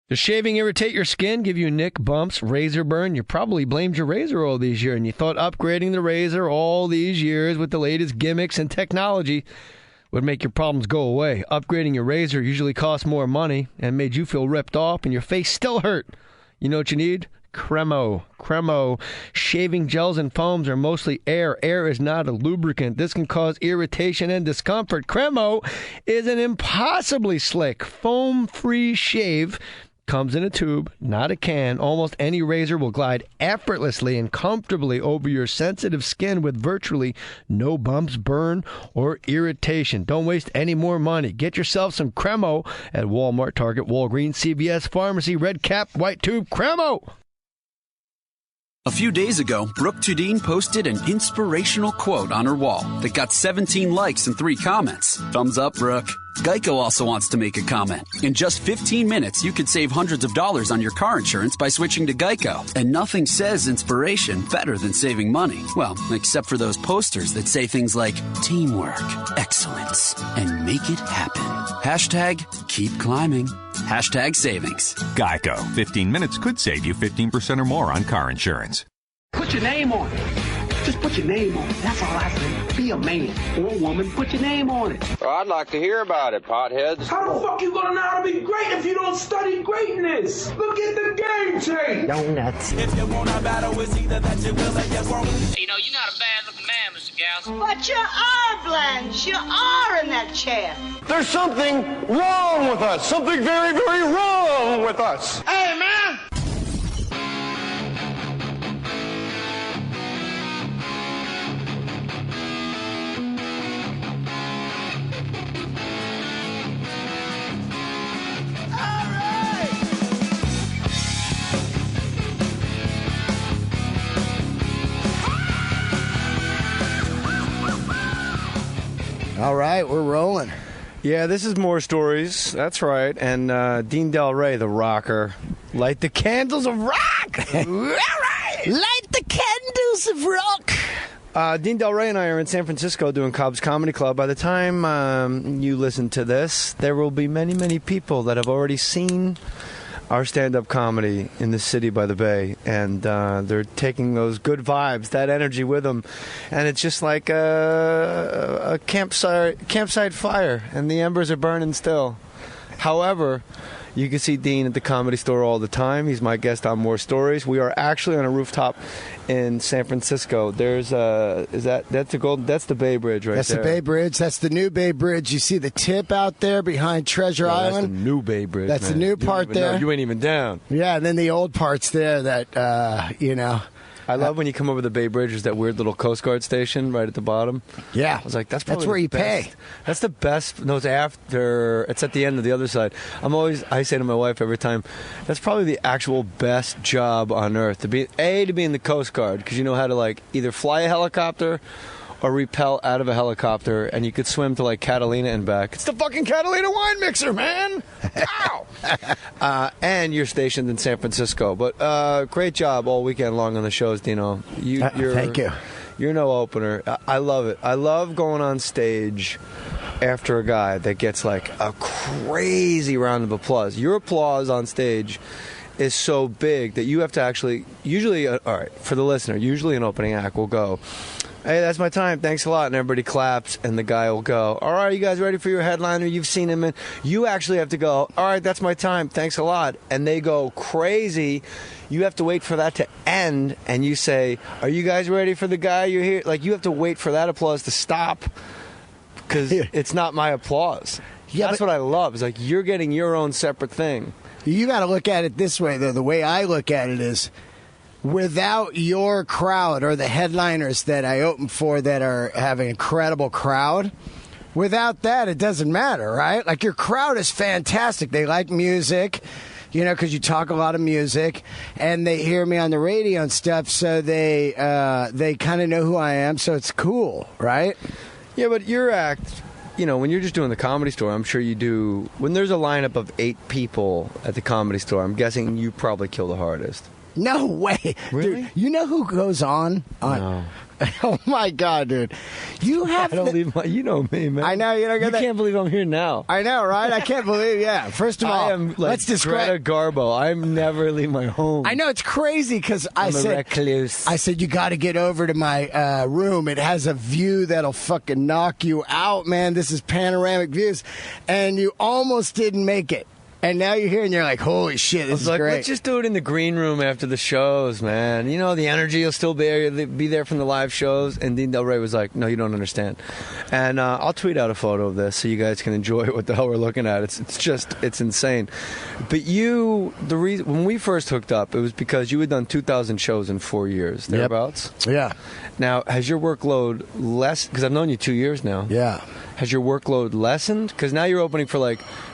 Does shaving irritate your skin, give you nick, bumps, razor burn? You probably blamed your razor all these years, and you thought upgrading the razor all these years with the latest gimmicks and technology would make your problems go away. Upgrading your razor usually costs more money and made you feel ripped off, and your face still hurt. You know what you need? Cremo. Shaving gels and foams are mostly air. Air is not a lubricant. This can cause irritation and discomfort. Cremo is an impossibly slick, foam-free shave. Comes in a tube, not a can. Almost any razor will glide effortlessly and comfortably over your sensitive skin with virtually no bumps, burn, or irritation. Don't waste any more money. Get yourself some Cremo at Walmart, Target, Walgreens, CVS, Pharmacy, Red Cap, White Tube, Cremo! A few days ago, Brooke Tudine posted an inspirational quote on her wall that got 17 likes and 3 comments. Thumbs up, Brooke. Geico also wants to make a comment. In just 15 minutes, you could save hundreds of dollars on your car insurance by switching to Geico. And nothing says inspiration better than saving money. Well, except for those posters that say things like teamwork, excellence, and make it happen. Hashtag keep climbing. Hashtag savings. Geico. 15 minutes could save you 15% or more on car insurance. Put your name on it. Just put your name on it. That's all I say. Be a man or a woman. Put your name on it. Well, I'd like to hear about it, potheads. How the fuck you gonna know how to be great if you don't study greatness? Look at the game tape. Donuts. If you want a battle, it's either that you will or you won't. You know, you're not a bad-looking man, Mr. Gals. But you are, Blanche. You are in that chair. There's something wrong with us. Something very, very wrong with us. Hey, man. All right, we're rolling. Yeah, this is Mohr Stories. That's right. And Dean Delray, the rocker. Light the candles of rock! All right! Light the candles of rock! Dean Delray and I are in San Francisco doing Cobb's Comedy Club. By the time you listen to this, there will be many, many people that have already seen our stand-up comedy in the city by the bay, and they're taking those good vibes, that energy with them, and it's just like a campsite fire, and the embers are burning still. However, you can see Dean at the Comedy Store all the time. He's my guest on Mohr Stories. We are actually on a rooftop in San Francisco. There's that's the Bay Bridge right there. That's the Bay Bridge. That's the new Bay Bridge. You see the tip out there behind Treasure Island? That's the new Bay Bridge. That's the new part there. You ain't even down. Yeah, and then the old parts there that I love when you come over the Bay Bridge. There's that weird little Coast Guard station right at the bottom. Yeah. I was like, that's probably where you best. pay. That's the best. No, it's after. It's at the end of the other side. I say to my wife every time, that's probably the actual best job on earth. To be in the Coast Guard, because you know how to like either fly a helicopter or repel out of a helicopter, and you could swim to like Catalina and back. It's the fucking Catalina wine mixer, man! Ow! And you're stationed in San Francisco. But great job all weekend long on the shows, Dino. Thank you. You're no opener. I love it. I love going on stage after a guy that gets like a crazy round of applause. Your applause on stage is so big that you have to actually, usually, all right, for the listener, usually an opening act will go, hey, that's my time, thanks a lot, and everybody claps, and the guy will go, all right, you guys ready for your headliner? You've seen him, and you actually have to go, all right, that's my time, thanks a lot, and they go crazy. You have to wait for that to end, and you say, are you guys ready for the guy you're here? Like, you have to wait for that applause to stop, because it's not my applause. Yeah, that's what I love, is like, you're getting your own separate thing. You got to look at it this way, though. The way I look at it is, without your crowd or the headliners that I open for that have an incredible crowd, without that, it doesn't matter, right? Like, your crowd is fantastic. They like music, because you talk a lot of music, and they hear me on the radio and stuff, so they kind of know who I am, so it's cool, right? Yeah, but your act, when you're just doing the Comedy Store, I'm sure you do, when there's a lineup of 8 people at the Comedy Store, I'm guessing you probably kill the hardest. No way. Really? Dude, you know who goes on? No. Oh, my God, dude. You have I don't leave my... You know me, man. I know. You don't get that. You can't believe I'm here now. I know, right? I can't believe, yeah. First of all, I am like let's describe... Greta Garbo. I'm never leave my home. I know, it's crazy because I a said... recluse. I said, you got to get over to my room. It has a view that'll fucking knock you out, man. This is panoramic views. And you almost didn't make it. And now you're here and you're like, holy shit, this is like, great. Let's just do it in the green room after the shows, man. You know, the energy will still be there from the live shows. And Dean Delray was like, no, you don't understand. And I'll tweet out a photo of this so you guys can enjoy what the hell we're looking at. It's insane. But the reason when we first hooked up, it was because you had done 2,000 shows in 4 years, thereabouts. Yep. Yeah. Now, has your workload less? Because I've known you 2 years now. Yeah. Has your workload lessened? Because now you're opening for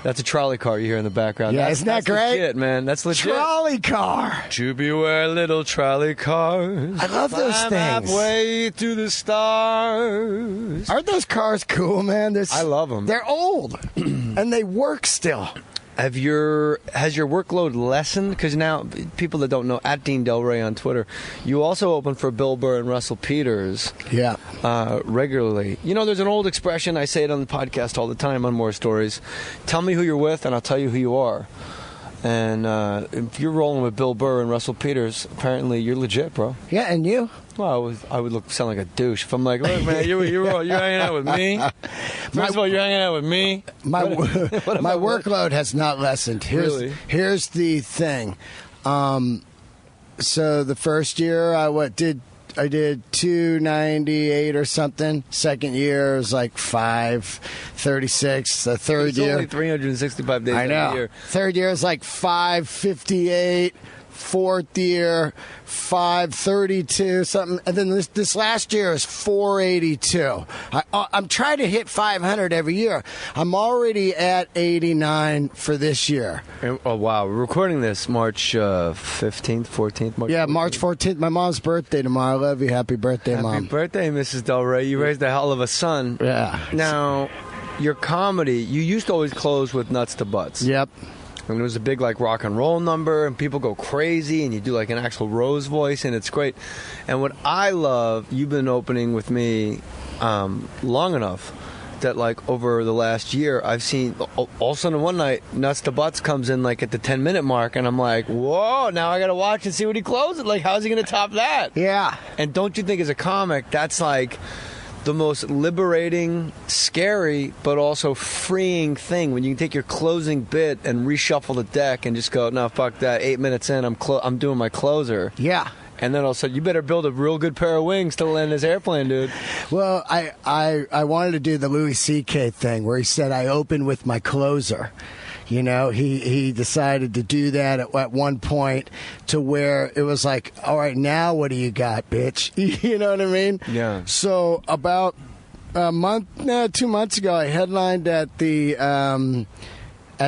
that's a trolley car you hear in the background. Yeah, isn't that great? Legit, man. That's legit. Trolley car. To beware little trolley cars. I love those things. Halfway to the stars. Aren't those cars cool, man? I love them. They're old, and they work still. Has your workload lessened? Because now, people that don't know, at Dean Delray on Twitter, you also open for Bill Burr and Russell Peters regularly. You know, there's an old expression, I say it on the podcast all the time on Mohr Stories. Tell me who you're with, and I'll tell you who you are. And if you're rolling with Bill Burr and Russell Peters, apparently you're legit, bro. Yeah, and you? Well, I would sound like a douche if I'm like, look, man, you're hanging out with me. First of all, you're hanging out with me. My workload has not lessened. Here's the thing. So the first year I did 298 or something. Second year was like 536. The third year, only 365 days. I know. Year. Third year is like 558. Fourth year, 532 something, and then this last year is 482. I'm trying to hit 500 every year. I'm already at 89 for this year. Oh wow, we're recording this March 15th, 14th. March 14th. My mom's birthday tomorrow. I love you. Happy birthday, Mom. Happy birthday, Mrs. Delray. You raised a hell of a son. Yeah. Now, your comedy, you used to always close with Nuts to Butts. Yep. And it was a big rock and roll number, and people go crazy, and you do an actual Rose voice, and it's great. And what I love, you've been opening with me long enough that over the last year, I've seen all of a sudden one night Nuts to Butts comes in at the 10-minute mark, and I'm like, whoa! Now I got to watch and see what he closes. How's he going to top that? Yeah. And don't you think as a comic that's the most liberating, scary, but also freeing thing when you can take your closing bit and reshuffle the deck and just go, no, fuck that. 8 minutes in, I'm doing my closer. Yeah. And then all of a sudden, you better build a real good pair of wings to land this airplane, dude. Well, I wanted to do the Louis C.K. thing where he said I open with my closer. You know, he decided to do that at one point to where it was like, all right, now what do you got, bitch? You know what I mean? Yeah. So about 2 months ago, I headlined at the La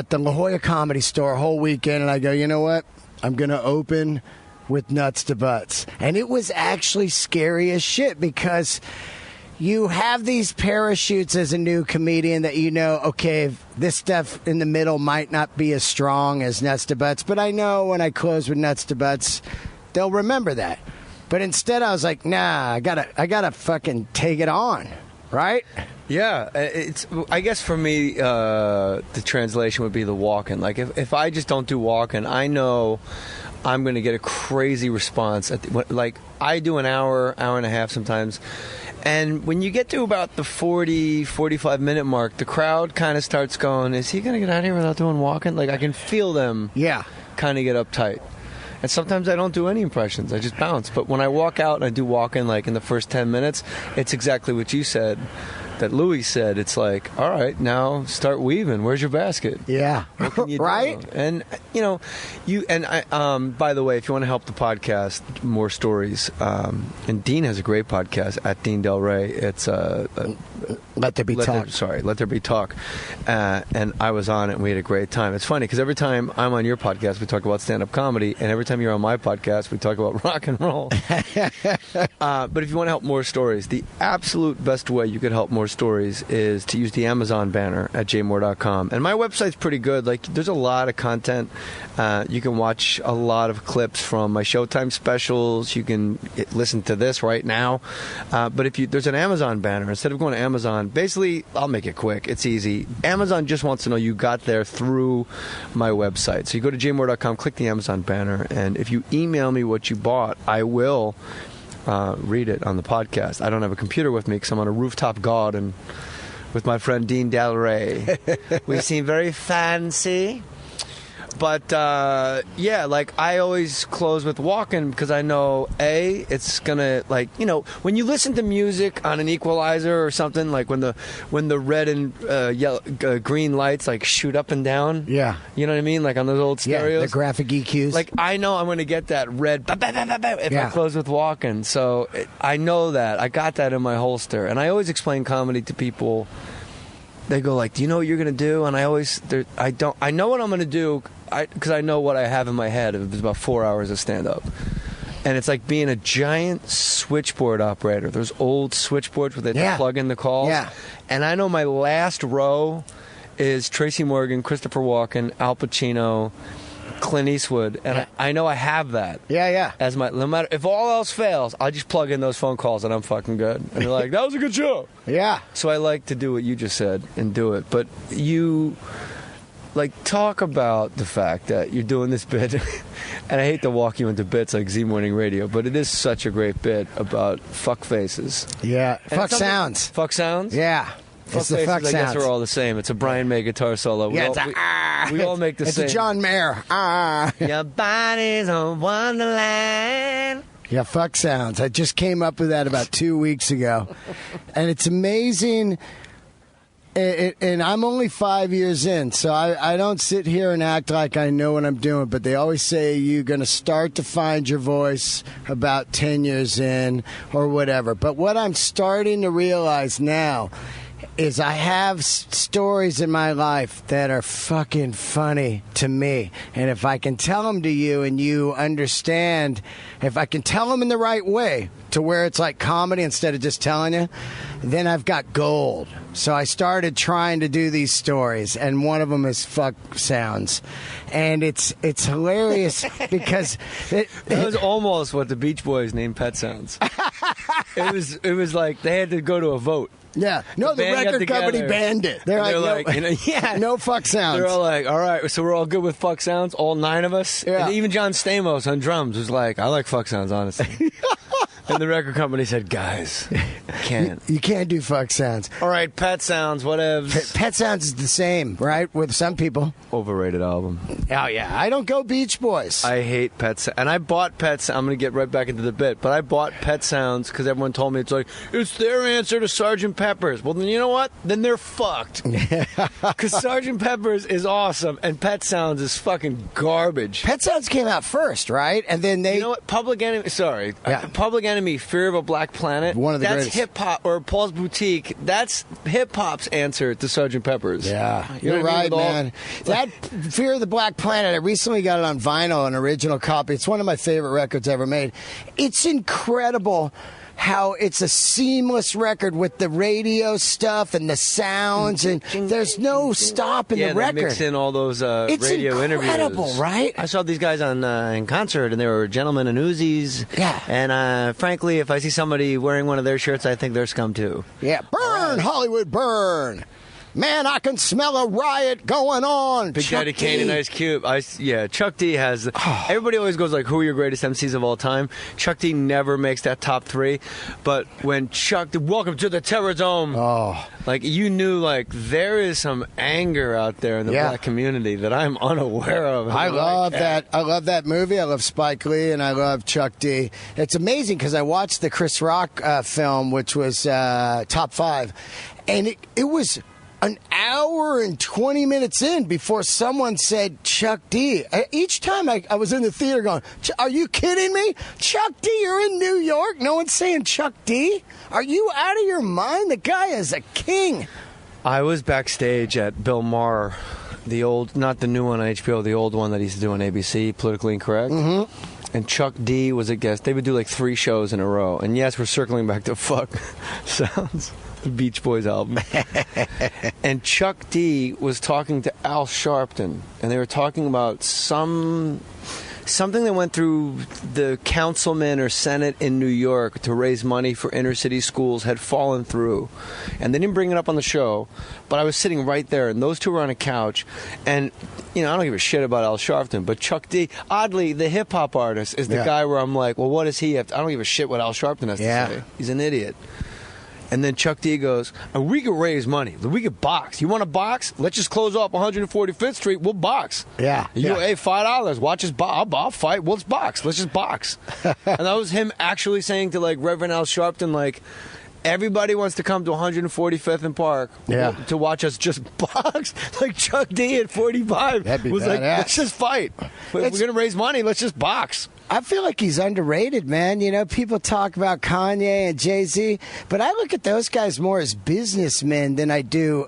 Jolla Comedy Store whole weekend, and I go, you know what? I'm going to open with Nuts to Butts. And it was actually scary as shit because you have these parachutes as a new comedian that okay, this stuff in the middle might not be as strong as Nuts to Butts, but I know when I close with Nuts to Butts, they'll remember that. But instead I was like, nah, I gotta fucking take it on, right? Yeah, I guess for me, the translation would be the walk-in. If I just don't do walk-in, I know I'm going to get a crazy response. I do an hour and a half sometimes. And when you get to about the 40, 45-minute mark, the crowd kind of starts going, is he going to get out of here without doing walking? I can feel them kind of get uptight. And sometimes I don't do any impressions. I just bounce. But when I walk out and I do walk-in, in the first 10 minutes, it's exactly what you said, that Louis said. It's all right, now start weaving. Where's your basket? Yeah. What can you do? Right? And, by the way, if you want to help the podcast, Mohr Stories, and Dean has a great podcast at Dean Delray. It's Let There Be Talk. Let There Be Talk. And I was on it, and we had a great time. It's funny, because every time I'm on your podcast, we talk about stand-up comedy, and every time you're on my podcast, we talk about rock and roll. But if you want to help Mohr Stories, the absolute best way you could help Mohr stories is to use the Amazon banner at jmohr.com. And my website's pretty good. Like, there's a lot of content. You can watch a lot of clips from my Showtime specials. You can listen to this right now. But if there's an Amazon banner, instead of going to Amazon, basically, I'll make it quick. It's easy. Amazon just wants to know you got there through my website. So you go to jmohr.com, click the Amazon banner, and if you email me what you bought, I will read it on the podcast. I don't have a computer with me because I'm on a rooftop garden with my friend Dean Delray. We seem very fancy. But, yeah, like, I always close with walking because I know, A, it's going to, like, you know, when you listen to music on an equalizer or something, like when the red and yellow, green lights, like, shoot up and down. Yeah. You know what I mean? Like on those old stereos. Yeah, the graphic EQs. Like, I know I'm going to get that red if I close with walking. So I know that. I got that in my holster. And I always explain comedy to people. They go like, do you know what you're going to do? And I know what I'm going to do because I know what I have in my head. It was about 4 hours of stand-up. And it's like being a giant switchboard operator. Those old switchboards where they have to plug in the calls. Yeah. And I know my last row is Tracy Morgan, Christopher Walken, Al Pacino, Clint Eastwood, and I know I have that. Yeah. As no matter if all else fails, I'll just plug in those phone calls and I'm fucking good. And they're like, that was a good show. Yeah. So I like to do what you just said and do it. But you talk about the fact that you're doing this bit, and I hate to walk you into bits like Z Morning Radio, but it is such a great bit about fuck faces. Yeah. Fuck sounds. Fuck sounds? Yeah. Fuck faces, I guess, are all the same. It's a Brian May guitar solo. We all make the same. It's a John Mayer. Your body's a wonderland. Yeah, fuck sounds. I just came up with that about 2 weeks ago. And it's amazing. And I'm only 5 years in, so I don't sit here and act like I know what I'm doing. But they always say you're going to start to find your voice about 10 years in or whatever. But what I'm starting to realize now is I have stories in my life that are fucking funny to me. And if I can tell them to you and you understand, if I can tell them in the right way to where it's like comedy instead of just telling you, then I've got gold. So I started trying to do these stories, and one of them is fuck sounds. And it's hilarious because that was almost what the Beach Boys named Pet Sounds. It was like they had to go to a vote. Yeah. No, the record company banned it. They're like, no, no fuck sounds. They're all like, all right, so we're all good with fuck sounds, all 9 of us? Yeah. And even John Stamos on drums was like, I like fuck sounds, honestly. And the record company said, guys, you can't do fuck sounds. All right, Pet Sounds, whatevs. Pet Sounds is the same, right, with some people. Overrated album. Oh, yeah. I don't go Beach Boys. I hate Pet Sounds. And I bought Pet Sounds. I'm going to get right back into the bit. But I bought Pet Sounds because everyone told me it's their answer to Sgt. Pepper's. Well, then you know what? Then they're fucked. Because Sgt. Pepper's is awesome and Pet Sounds is fucking garbage. Pet Sounds came out first, right? And then they... You know what? Public Enemy... Sorry. Yeah. Public Enemy, Fear of a Black Planet. One of the greatest. That's hip-hop, or Paul's Boutique. That's hip-hop's answer to Sgt. Pepper's. Yeah. You're right, man. That Fear of the Black Planet, I recently got it on vinyl, an original copy. It's one of my favorite records ever made. It's incredible how it's a seamless record with the radio stuff and the sounds, and there's no stop in the record. They mix in all those radio interviews. It's incredible, right? I saw these guys in concert, and they were gentlemen in Uzis. Yeah. And frankly, if I see somebody wearing one of their shirts, I think they're scum too. Yeah. Burn, Hollywood, burn. Man, I can smell a riot going on. Big Daddy Kane and Ice Cube. Chuck D has... Everybody always goes like, who are your greatest MCs of all time? Chuck D never makes that top 3. But when welcome to the Terror Dome. Oh. Like, you knew, like, there is some anger out there in the black community that I'm unaware of. I love that. I love that movie. I love Spike Lee, and I love Chuck D. It's amazing because I watched the Chris Rock film, which was Top 5, and it was... an hour and 20 minutes in before someone said Chuck D. Each time I was in the theater going, are you kidding me? Chuck D, you're in New York? No one's saying Chuck D? Are you out of your mind? The guy is a king. I was backstage at Bill Maher, the old, not the new one on HBO, the old one that he used to do on ABC, Politically Incorrect. Mm-hmm. And Chuck D was a guest. They would do like 3 shows in a row. And yes, we're circling back to fuck sounds. Beach Boys album. And Chuck D was talking to Al Sharpton, and they were talking about something that went through the councilman or senate in New York to raise money for inner city schools had fallen through. And they didn't bring it up on the show, but I was sitting right there, and those two were on a couch. And, I don't give a shit about Al Sharpton, but Chuck D, oddly, the hip-hop artist, is the guy where I'm like, well, what does he have to, I don't give a shit what Al Sharpton has to say. He's an idiot. And then Chuck D goes, and we could raise money. We could box. You want to box? Let's just close off 145th Street. We'll box. Yeah. Hey, $5. Watch us box. I'll fight. Let's box. Let's just box. And that was him actually saying to, Reverend Al Sharpton, everybody wants to come to 145th and Park to watch us just box. Chuck D at 45 That'd be was badass. let's just fight. If we're going to raise money, let's just box. I feel like he's underrated, man. People talk about Kanye and Jay-Z, but I look at those guys more as businessmen than I do.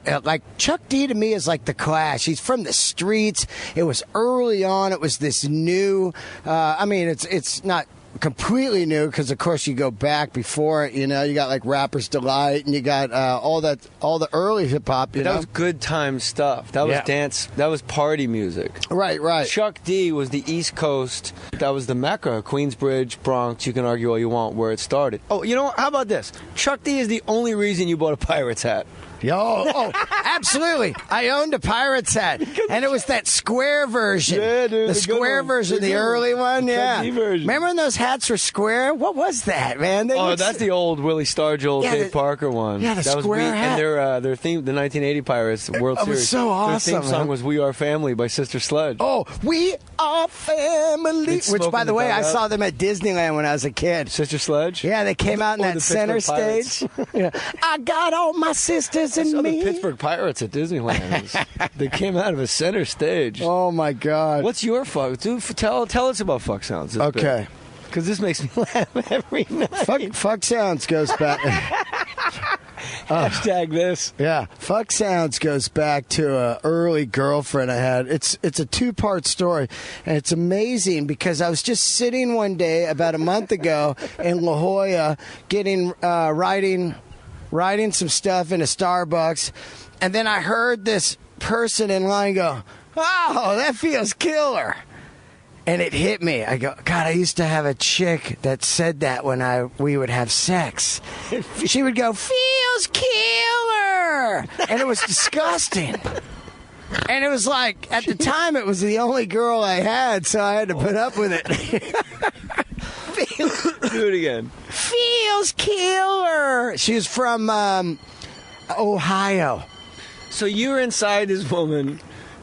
Chuck D to me is like the Clash. He's from the streets. It was early on. It was this new, it's not completely new because, of course, you go back before it. You got Rapper's Delight, and you got all the early hip hop. That was good time stuff. That was dance. That was party music. Right. Chuck D was the East Coast. That was the Mecca, Queensbridge, Bronx. You can argue all you want where it started. Oh, how about this? Chuck D is the only reason you bought a Pirates hat. Absolutely. I owned a Pirates hat, and it was that square version. Yeah, dude. The square version, the early one, yeah. Remember when those hats were square? What was that, man? That's the old Willie Stargell, Dave Parker one. Yeah, that square hat. And their theme, the 1980 Pirates World Series. It was so awesome. Their theme song was "We Are Family" by Sister Sledge. Oh, we are family. Which, by the way, I saw them at Disneyland when I was a kid. Sister Sledge? Yeah, they came out in that center stage. I got all my sisters and me. The Pittsburgh Pirates at Disneyland. They came out of a center stage. Oh my God! What's your fuck? Dude, tell us about fuck sounds. Okay, because this makes me laugh every night. Fuck sounds goes back. Hashtag this. Yeah, fuck sounds goes back to an early girlfriend I had. It's a 2-part story, and it's amazing because I was just sitting one day about a month ago in La Jolla, getting writing some stuff in a Starbucks, and then I heard this person in line go, "Oh, that feels killer." And it hit me. I go, God, I used to have a chick that said that when we would have sex. She would go, "Feels killer." And it was disgusting. And it was at the time, it was the only girl I had, so I had to put up with it. Do it again. Feels killer. She was from Ohio. So you were inside this woman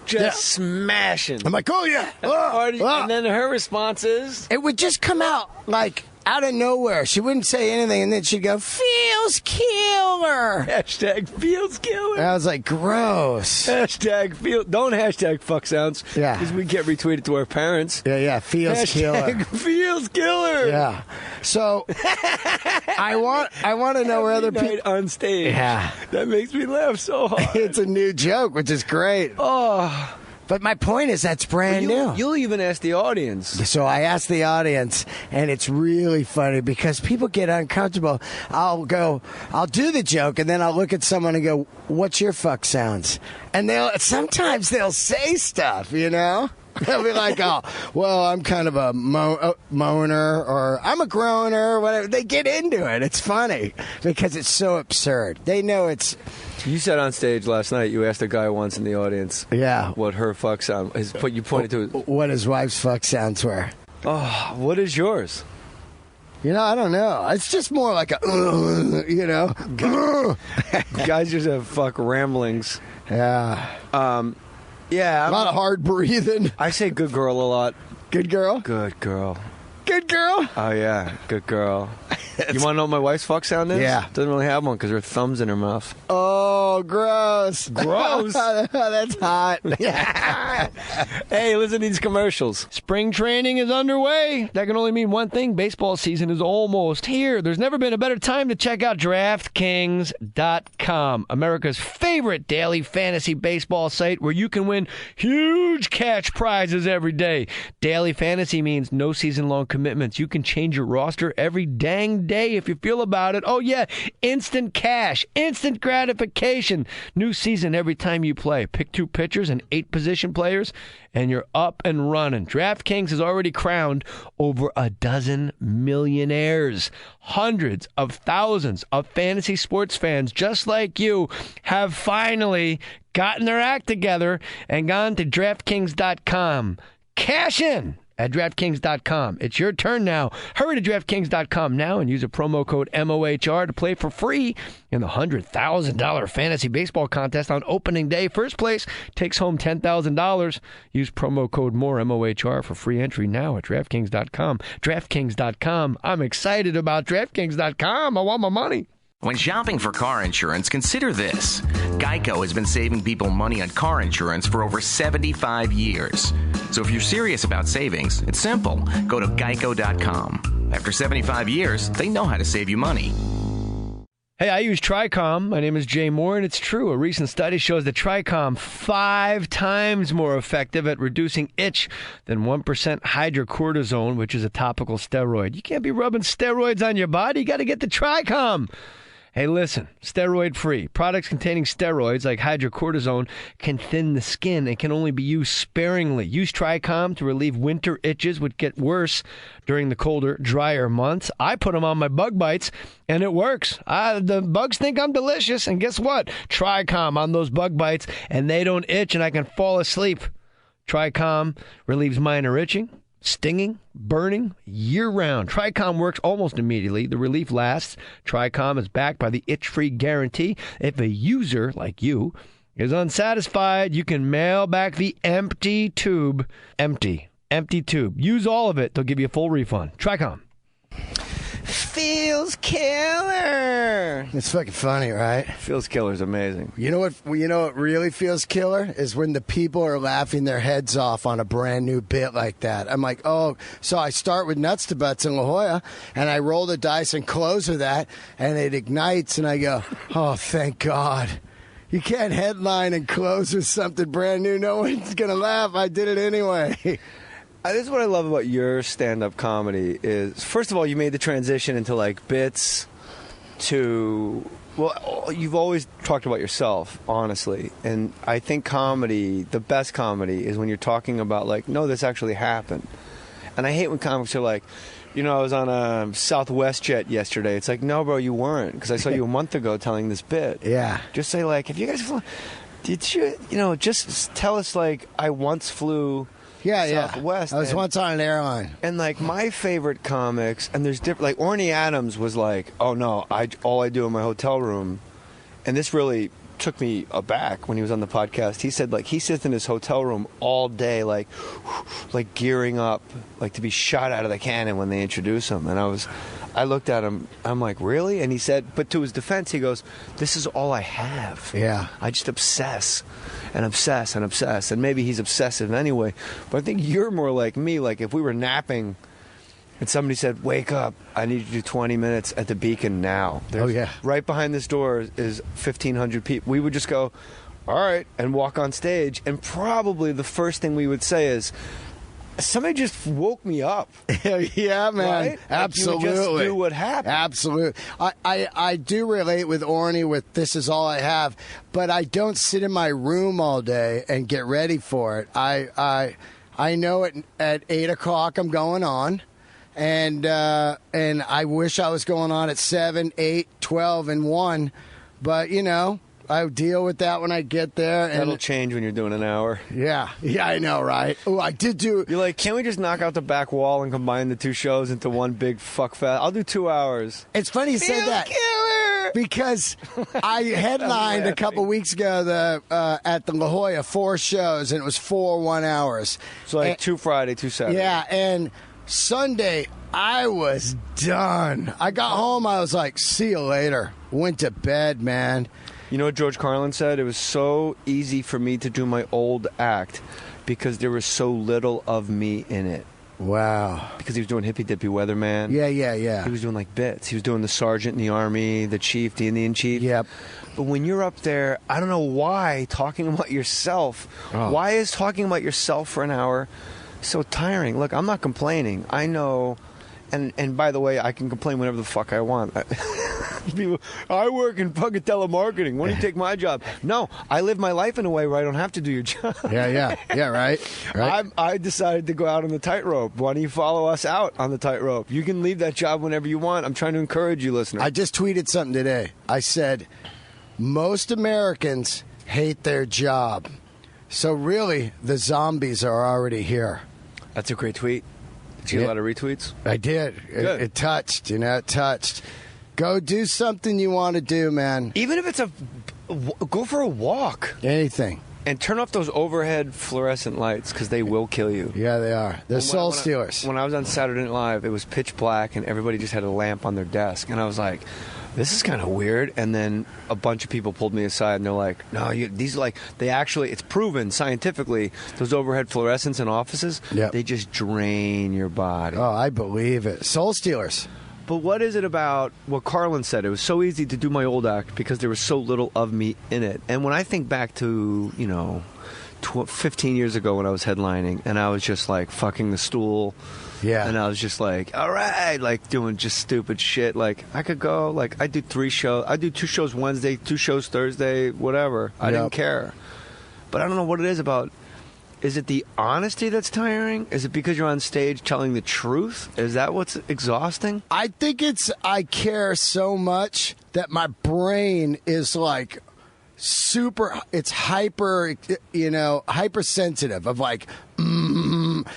just smashing. I'm like, oh, yeah. And then her response is? It would just come out out of nowhere. She wouldn't say anything, and then she'd go, "Feels killer." Hashtag feels killer. And I was like, gross. Hashtag feel. Don't hashtag fuck sounds. Yeah. Because we get retweeted to our parents. Yeah. Feels killer. Feels killer. Yeah. So I want to know where other people on stage. Yeah. That makes me laugh so hard. It's a new joke, which is great. Oh. But my point is that's brand new. You'll even ask the audience. So I asked the audience, and it's really funny because people get uncomfortable. I'll do the joke, and then I'll look at someone and go, "What's your fuck sounds?" And sometimes they'll say stuff, They'll be like, "Oh, well, I'm kind of a moaner," or "I'm a groaner," whatever. They get into it. It's funny because it's so absurd. They know it's... You said on stage last night, you asked a guy once in the audience what her fuck sound is. You pointed to it. What his wife's fuck sounds were. Oh, what is yours? I don't know. It's just more like a, Guys just have fuck ramblings. Yeah. Yeah. A lot of hard breathing. I say good girl a lot. Good girl? Good girl. Good girl? Oh, yeah. Good girl. You want to know what my wife's fuck sound is? Yeah. Doesn't really have one because her thumb's in her mouth. Oh, gross. Gross. That's hot. Hey, listen to these commercials. Spring training is underway. That can only mean one thing. Baseball season is almost here. There's never been a better time to check out DraftKings.com, America's favorite daily fantasy baseball site where you can win huge cash prizes every day. Daily fantasy means no season-long commitments. You can change your roster every dang opening day if you feel about it. Oh, yeah, instant cash, instant gratification. New season every time you play. Pick 2 pitchers and 8 position players, and you're up and running. DraftKings has already crowned over a dozen millionaires. Hundreds of thousands of fantasy sports fans just like you have finally gotten their act together and gone to DraftKings.com. Cash in at DraftKings.com. It's your turn now. Hurry to DraftKings.com now and use a promo code MOHR to play for free in the $100,000 fantasy baseball contest on opening day. First place takes home $10,000. Use promo code MOHR, MOHR, for free entry now at DraftKings.com. DraftKings.com. I'm excited about DraftKings.com. I want my money. When shopping for car insurance, consider this. Geico has been saving people money on car insurance for over 75 years. So if you're serious about savings, it's simple. Go to geico.com. After 75 years, they know how to save you money. Hey, I use Tricom. My name is Jay Mohr, and it's true. A recent study shows that Tricom 5 times more effective at reducing itch than 1% hydrocortisone, which is a topical steroid. You can't be rubbing steroids on your body. You got to get the Tricom. Hey, listen, steroid-free. Products containing steroids like hydrocortisone can thin the skin and can only be used sparingly. Use Tricom to relieve winter itches, which get worse during the colder, drier months. I put them on my bug bites, and it works. The bugs think I'm delicious, and guess what? Tricom on those bug bites, and they don't itch, and I can fall asleep. Tricom relieves minor itching, stinging, burning, year-round. Tricom works almost immediately. The relief lasts. Tricom is backed by the itch-free guarantee. If a user, like you, is unsatisfied, you can mail back the empty tube. Empty tube. Use all of it. They'll give you a full refund. Tricom. Feels killer. It's fucking funny, right? Feels killer is amazing. You know what really feels killer is when the people are laughing their heads off on a brand new bit like that. I'm like, oh, so I start with nuts to butts in La Jolla, and I roll the dice and close with that, and it ignites, and I go, oh, thank God. You can't headline and close with something brand new. No one's gonna laugh. I did it anyway. This is what I love about your stand-up comedy is, first of all, you made the transition into, like, bits to, well, you've always talked about yourself, honestly. And I think comedy, the best comedy, is when you're talking about, like, no, this actually happened. And I hate when comics are like, you know, I was on a Southwest jet yesterday. It's like, no, bro, you weren't, because I saw you a month ago telling this bit. Yeah. Just say, like, if you guys flew, did you, just tell us, like, I once flew... Southwest. I was once on an airline. And, like, my favorite comics, and there's different, like, Orny Adams was like, oh, no, all I do in my hotel room, and this really took me aback when he was on the podcast. He said, like, he sits in his hotel room all day, like gearing up, like, to be shot out of the cannon when they introduce him. And I looked at him, I'm like, really? And he said, but to his defense, he goes, this is all I have. Yeah. I just obsess and obsess and obsess. And maybe he's obsessive anyway. But I think you're more like me. Like, if we were napping and somebody said, wake up, I need you to do 20 minutes at the Beacon now. Right behind this door is 1,500 people. We would just go, all right, and walk on stage. And probably the first thing we would say is, somebody just woke me up. Yeah, man. Right? Absolutely. Like, you just do what happened. Absolutely. I do relate with Orny with this is all I have, but I don't sit in my room all day and get ready for it. I know at 8 o'clock I'm going on, and I wish I was going on at 7, 8, 12, and 1, but, I deal with that when I get there. And that'll change when you're doing an hour. Yeah, I know, right? Oh, I did do... You're like, can't we just knock out the back wall and combine the 2 shows into one big fuck fest? I'll do 2 hours. It's funny you said that. Killer! Because I headlined a couple weeks ago at the La Jolla 4 shows, and it was 4 1 hours. So like 2 Friday, 2 Saturday. Yeah, and Sunday I was done. I got home, I was like, see you later. Went to bed, man. You know what George Carlin said? It was so easy for me to do my old act because there was so little of me in it. Wow. Because he was doing Hippy Dippy Weatherman. Yeah. He was doing, like, bits. He was doing the sergeant in the Army, the chief, the Indian chief. Yep. But when you're up there, I don't know why talking about yourself. Why is talking about yourself for an hour so tiring? Look, I'm not complaining. I know And by the way, I can complain whenever the fuck I want. People, I work in fucking telemarketing. Why don't you take my job? No, I live my life in a way where I don't have to do your job. Yeah, right. I decided to go out on the tightrope. Why don't you follow us out on the tightrope? You can leave that job whenever you want. I'm trying to encourage you, listener. I just tweeted something today. I said, most Americans hate their job. So really, the zombies are already here. That's a great tweet. Did you get a lot of retweets? I did. It touched, it touched. Go do something you want to do, man. Even if it's go for a walk. Anything. And turn off those overhead fluorescent lights, because they will kill you. Yeah, they are. They're soul stealers. When I was on Saturday Night Live, it was pitch black, and everybody just had a lamp on their desk. And I was like, this is kind of weird. And then a bunch of people pulled me aside, and they're like, no, these are like, they actually, it's proven scientifically, those overhead fluorescents in offices, they just drain your body. Oh, I believe it. Soul stealers. But what is it about what Carlin said? It was so easy to do my old act because there was so little of me in it. And when I think back to, 15 years ago when I was headlining, and I was just like fucking the stool. Yeah. And I was just like, all right, like doing just stupid shit. Like, I could go, like, I do 3 shows. I do 2 shows Wednesday, 2 shows Thursday, whatever. I didn't care. But I don't know what it is about. Is it the honesty that's tiring? Is it because you're on stage telling the truth? Is that what's exhausting? I think I care so much that my brain is like it's hypersensitive of like,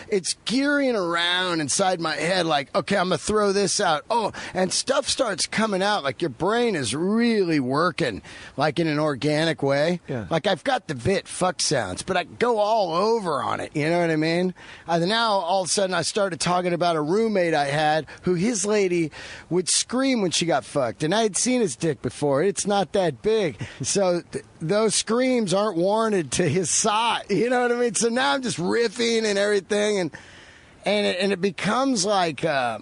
it's gearing around inside my head like, okay, I'm going to throw this out. Oh, and stuff starts coming out like your brain is really working like in an organic way. Yeah. Like I've got the fuck sounds, but I go all over on it. You know what I mean? And now all of a sudden I started talking about a roommate I had who his lady would scream when she got fucked. And I had seen his dick before. It's not that big. So those screams aren't warranted to his side. You know what I mean? So now I'm just riffing and everything, and it becomes like a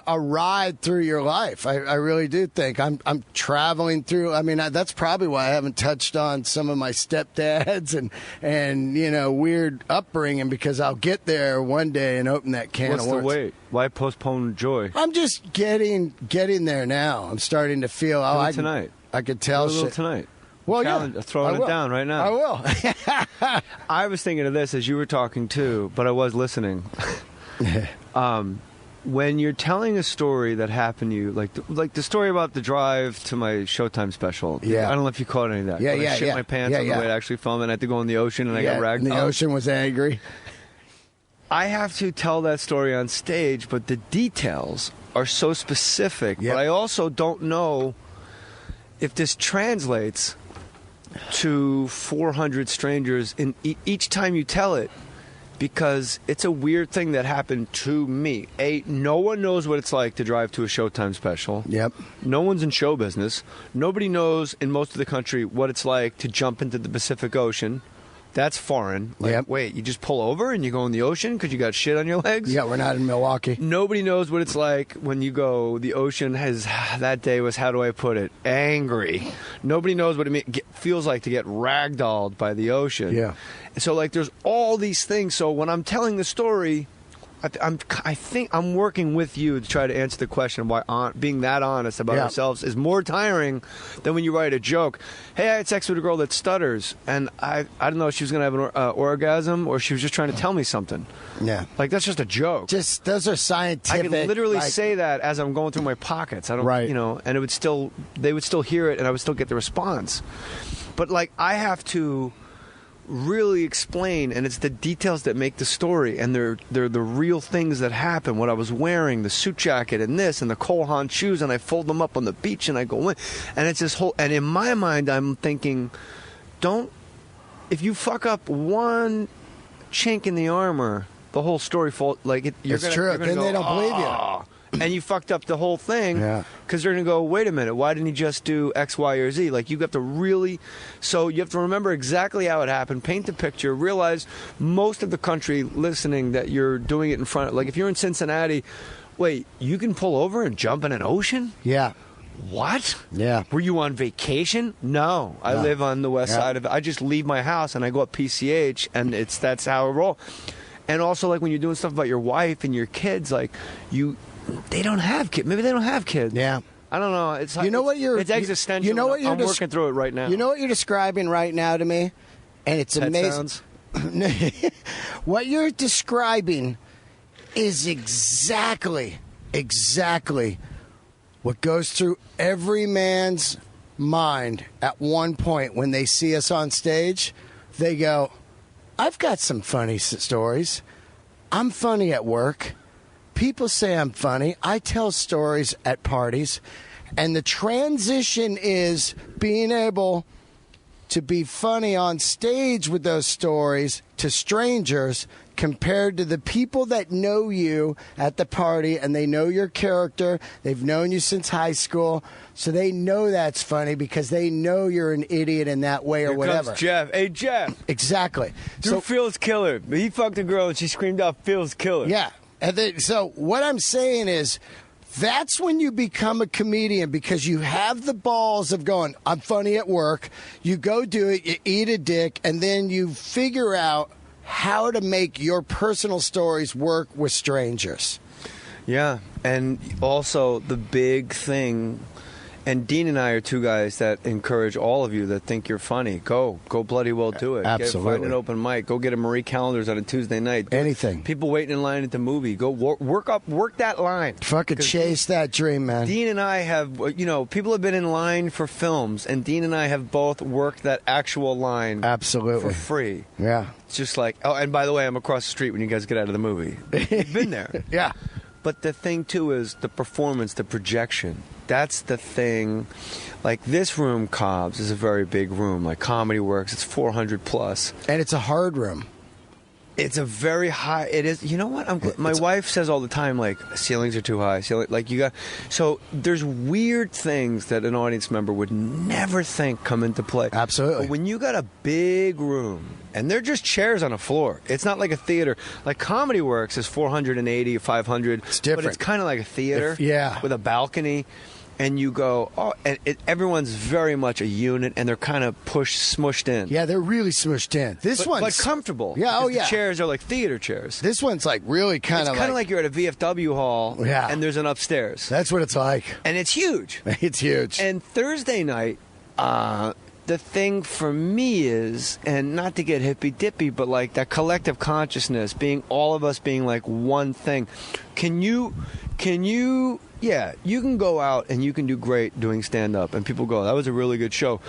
ride through your life. I really do think I'm traveling through. I mean, that's probably why I haven't touched on some of my stepdads and weird upbringing, because I'll get there one day and open that can What's of worms. What's the wait? Why postpone joy? I'm just getting there now. I'm starting to feel. Tonight. I could tell shit. shit Tonight. Well, throwing it down right now. I will. I was thinking of this as you were talking too, but I was listening. When you're telling a story that happened to you, like the story about the drive to my Showtime special. Yeah. I don't know if you caught any of that. I shit my pants on the way to actually film it. I had to go in the ocean and I got ragged. And the ocean was angry. I have to tell that story on stage, but the details are so specific. Yep. But I also don't know if this translates to 400 strangers in each time you tell it, because it's a weird thing that happened to me. No one knows what it's like to drive to a Showtime special. Yep. No one's in show business. Nobody knows in most of the country what it's like to jump into the Pacific Ocean. That's foreign. Wait, you just pull over and you go in the ocean because you got shit on your legs? Yeah, we're not in Milwaukee. Nobody knows what it's like when you go, the ocean that day was, how do I put it, angry. Nobody knows what it feels like to get ragdolled by the ocean. Yeah. And so, there's all these things. So when I'm telling the story, I think I'm working with you to try to answer the question why being that honest about ourselves is more tiring than when you write a joke. Hey, I had sex with a girl that stutters, and I don't know if she was going to have an orgasm or she was just trying to tell me something. Yeah. That's just a joke. Just those are scientific. I can literally say that as I'm going through my pockets. I don't, and it would they would still hear it, and I would still get the response. But I have to really explain, and it's the details that make the story, and they're the real things that happen. What I was wearing, the suit jacket, and this, and the Cole Haan shoes, and I fold them up on the beach, and I go in, and it's this whole. And in my mind, I'm thinking, if you fuck up one chink in the armor, the whole story falls. It's true. Then they don't believe you. And you fucked up the whole thing because they're going to go, wait a minute, why didn't he just do X, Y, or Z? You have to really, so you have to remember exactly how it happened, paint the picture, realize most of the country listening that you're doing it in front of, if you're in Cincinnati, wait, you can pull over and jump in an ocean? Yeah. What? Yeah. Were you on vacation? No. I live on the west side of it. I just leave my house and I go up PCH, and that's how I roll. And also, when you're doing stuff about your wife and your kids, they don't have kids. Maybe they don't have kids. Yeah. I don't know. It's it's existential. You know what I'm working through it right now. You know what you're describing right now to me, and it's amazing. What you're describing is exactly what goes through every man's mind at one point when they see us on stage. They go, "I've got some funny stories. I'm funny at work. People say I'm funny. I tell stories at parties." And the transition is being able to be funny on stage with those stories to strangers compared to the people that know you at the party and they know your character. They've known you since high school, so they know that's funny because they know you're an idiot in that way or Here whatever. comes Jeff. Hey, Jeff. Exactly. Dude, Phil's killer. He fucked a girl and she screamed out, Phil's killer. Yeah. And then, so what I'm saying is, that's when you become a comedian because you have the balls of going, I'm funny at work. You go do it, you eat a dick, and then you figure out how to make your personal stories work with strangers. Yeah, and also the big thing, and Dean and I are two guys that encourage all of you that think you're funny. Go bloody well do it. Absolutely. Find an open mic. Go get a Marie Callender's on a Tuesday night. Anything. People waiting in line at the movie. Go work that line. Fucking chase that dream, man. Dean and I have, people have been in line for films, and Dean and I have both worked that actual line. Absolutely. For free. Yeah. It's just like, oh, and by the way, I'm across the street when you guys get out of the movie. You've been there. Yeah. But the thing, too, is the performance, the projection. That's the thing. Like, this room, Cobb's, is a very big room. Like, Comedy Works, it's 400 plus. And it's a hard room. It's a very high. It is. You know what? My wife says all the time, like, ceilings are too high. So there's weird things that an audience member would never think come into play. Absolutely. But when you got a big room, and they're just chairs on a floor. It's not like a theater. Like Comedy Works is 480 or 500. It's different. But it's kind of like a theater. Yeah. With a balcony. And you go, everyone's very much a unit, and they're kind of smushed in. Yeah, they're really smushed in. But comfortable. Yeah, The chairs are like theater chairs. This one's like really kind of It's kind of like you're at a VFW hall, and there's an upstairs. That's what it's like. And it's huge. It's huge. And Thursday night, the thing for me is, and not to get hippy-dippy, but like that collective consciousness, all of us being like one thing. Yeah, you can go out and you can do great doing stand-up, and people go, that was a really good show.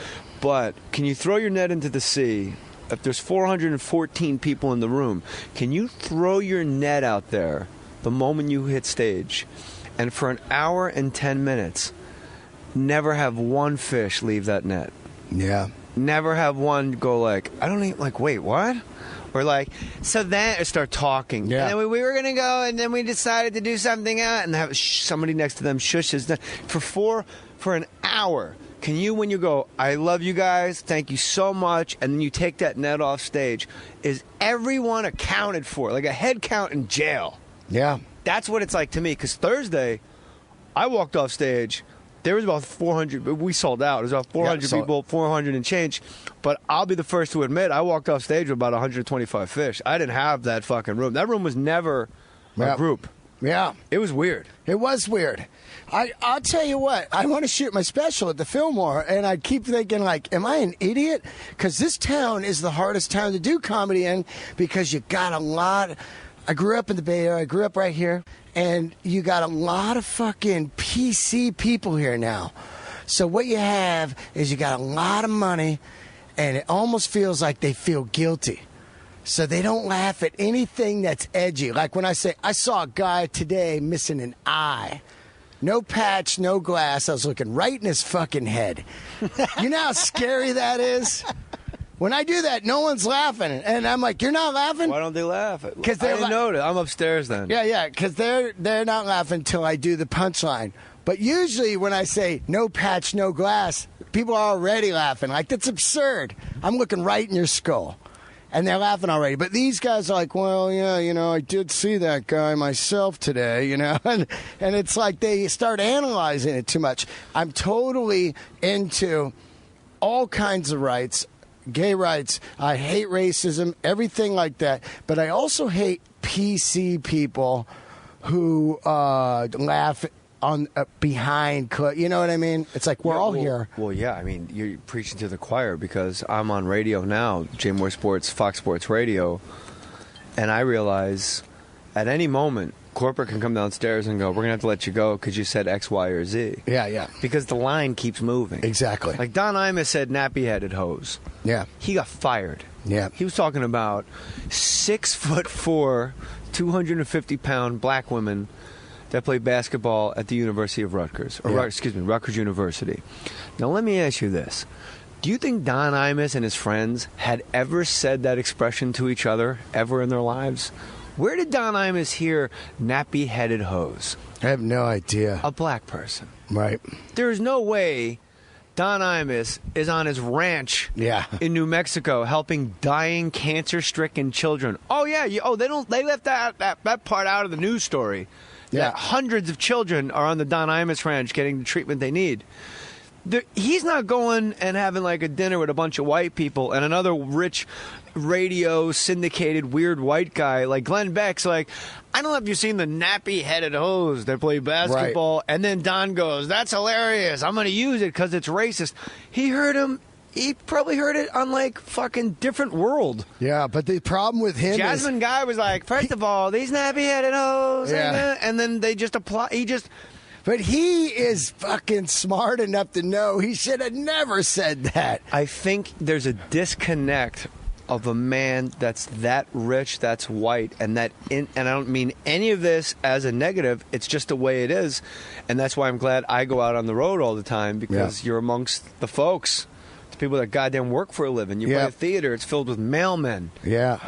But can you throw your net into the sea? If there's 414 people in the room, can you throw your net out there the moment you hit stage, and for an hour and 10 minutes, never have one fish leave that net? Yeah. Never have one go like, I don't even, like, wait, what? Or like, so then start talking. Yeah. And then we were going to go, and then we decided to do something else, and have somebody next to them shushes. For an hour, can you, when you go, I love you guys, thank you so much, and then you take that net off stage, is everyone accounted for? Like a head count in jail. Yeah. That's what it's like to me, because Thursday, I walked off stage. There was about 400. We sold out. It was about 400 people, 400 and change. But I'll be the first to admit, I walked off stage with about 125 fish. I didn't have that fucking room. That room was never a group. Yeah. It was weird. It was weird. I'll tell you what. I want to shoot my special at the Fillmore, and I keep thinking, like, am I an idiot? Because this town is the hardest town to do comedy in because you got a lot. I grew up in the Bay Area. I grew up right here. And you got a lot of fucking PC people here now. So what you have is you got a lot of money, and it almost feels like they feel guilty. So they don't laugh at anything that's edgy. Like when I say, I saw a guy today missing an eye. No patch, no glass. I was looking right in his fucking head. You know how scary that is? When I do that, no one's laughing. And I'm like, you're not laughing? Why don't they laugh? Because I didn't know that. I'm upstairs then. Yeah, because they're not laughing until I do the punchline. But usually when I say no patch, no glass, people are already laughing. Like, that's absurd. I'm looking right in your skull. And they're laughing already. But these guys are like, well, yeah, I did see that guy myself today, And it's like they start analyzing it too much. I'm totally into all kinds of rights. Gay rights. I hate racism, everything like that. But I also hate PC people who laugh on behind. You know what I mean? It's like we're all here. Well, yeah. I mean, you're preaching to the choir because I'm on radio now, J Mohr Sports, Fox Sports Radio, and I realize at any moment corporate can come downstairs and go, "We're gonna have to let you go because you said X, Y, or Z." Yeah. Because the line keeps moving. Exactly. Like Don Imus said, "Nappy-headed hose." Yeah. He got fired. Yeah. He was talking about 6'4", 250-pound black women that played basketball at the University of Rutgers, or Rutgers University. Now, let me ask you this. Do you think Don Imus and his friends had ever said that expression to each other, ever in their lives? Where did Don Imus hear nappy-headed hose? I have no idea. A black person. Right. There is no way Don Imus is on his ranch in New Mexico helping dying cancer-stricken children. Oh, yeah. They left that part out of the news story. Yeah. That hundreds of children are on the Don Imus ranch getting the treatment they need. He's not going and having like a dinner with a bunch of white people and another rich radio syndicated weird white guy like Glenn Beck's like, I don't know if you've seen the nappy-headed hose that play basketball. Right. And then Don goes, that's hilarious. I'm going to use it because it's racist. He probably heard it on like fucking different world. Yeah, but the problem with him Jasmine guy was like, first of all, these nappy-headed hoes. Yeah. And then they just apply. But he is fucking smart enough to know he should have never said that. I think there's a disconnect of a man that's that rich, that's white, and I don't mean any of this as a negative. It's just the way it is, and that's why I'm glad I go out on the road all the time because you're amongst the folks. It's people that goddamn work for a living. You play a theater; it's filled with mailmen. Yeah.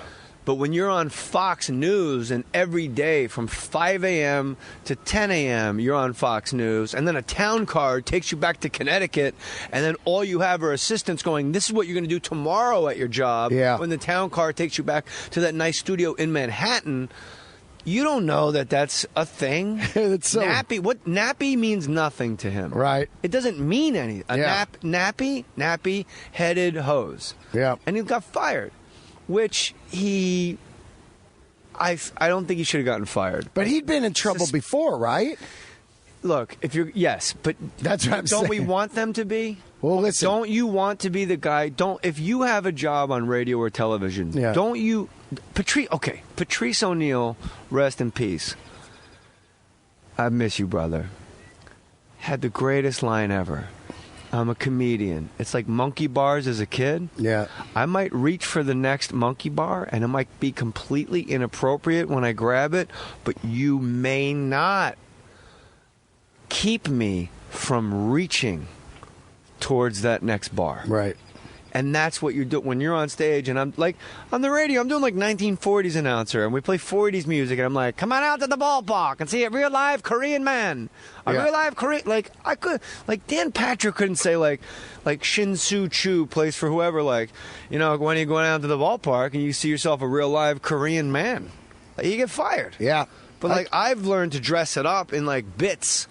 But when you're on Fox News and every day from 5 a.m. to 10 a.m. you're on Fox News, and then a town car takes you back to Connecticut, and then all you have are assistants going, this is what you're going to do tomorrow at your job. Yeah. When the town car takes you back to that nice studio in Manhattan, you don't know that that's a thing. Nappy means nothing to him. Right. It doesn't mean anything. Nappy-headed hose. Yeah. And he got fired. Which I don't think he should have gotten fired. But he'd been in trouble before, right? Look, but that's what I'm saying. Don't we want them to be? Well, listen. Don't you want to be the guy? If you have a job on radio or television, don't you? Patrice O'Neill, rest in peace. I miss you, brother. Had the greatest line ever. I'm a comedian. It's like monkey bars as a kid. Yeah. I might reach for the next monkey bar, and it might be completely inappropriate when I grab it, but you may not keep me from reaching towards that next bar. Right. And that's what you do when you're on stage. And I'm like, on the radio, I'm doing like 1940s announcer, and we play 40s music, and I'm like, come on out to the ballpark and see a real live Korean man. A real live Korean, Dan Patrick couldn't say like Shin Soo Choo plays for whoever, when you go down to the ballpark and you see yourself a real live Korean man, you get fired. Yeah. But I've learned to dress it up in like bits.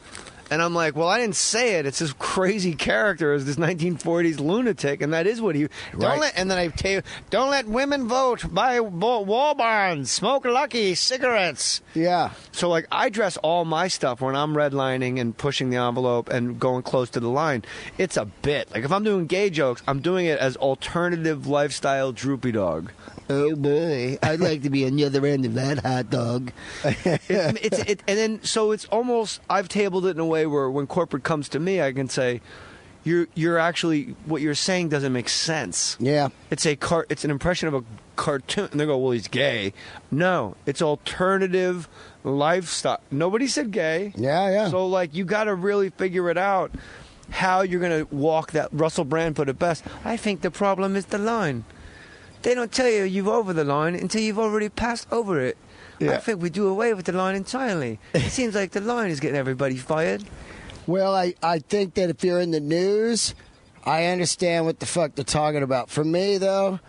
And I'm like, well, I didn't say it. It's this crazy character as this 1940s lunatic, and that is what he. Don't let women vote, buy war bonds, smoke Lucky cigarettes. Yeah. So I dress all my stuff when I'm redlining and pushing the envelope and going close to the line. It's a bit. Like if I'm doing gay jokes, I'm doing it as alternative lifestyle droopy dog. Oh boy, I'd like to be on the other end of that hot dog. And then so it's almost I've tabled it in a way where when corporate comes to me, I can say, "You're actually what you're saying doesn't make sense." Yeah, it's an impression of a cartoon, and they go, "Well, he's gay." No, it's alternative lifestyle. Nobody said gay. Yeah. So you got to really figure it out how you're going to walk that. Russell Brand put it best. I think the problem is the line. They don't tell you you're over the line until you've already passed over it. Yeah. I think we do away with the line entirely. It seems like the line is getting everybody fired. Well, I think that if you're in the news, I understand what the fuck they're talking about. For me, though...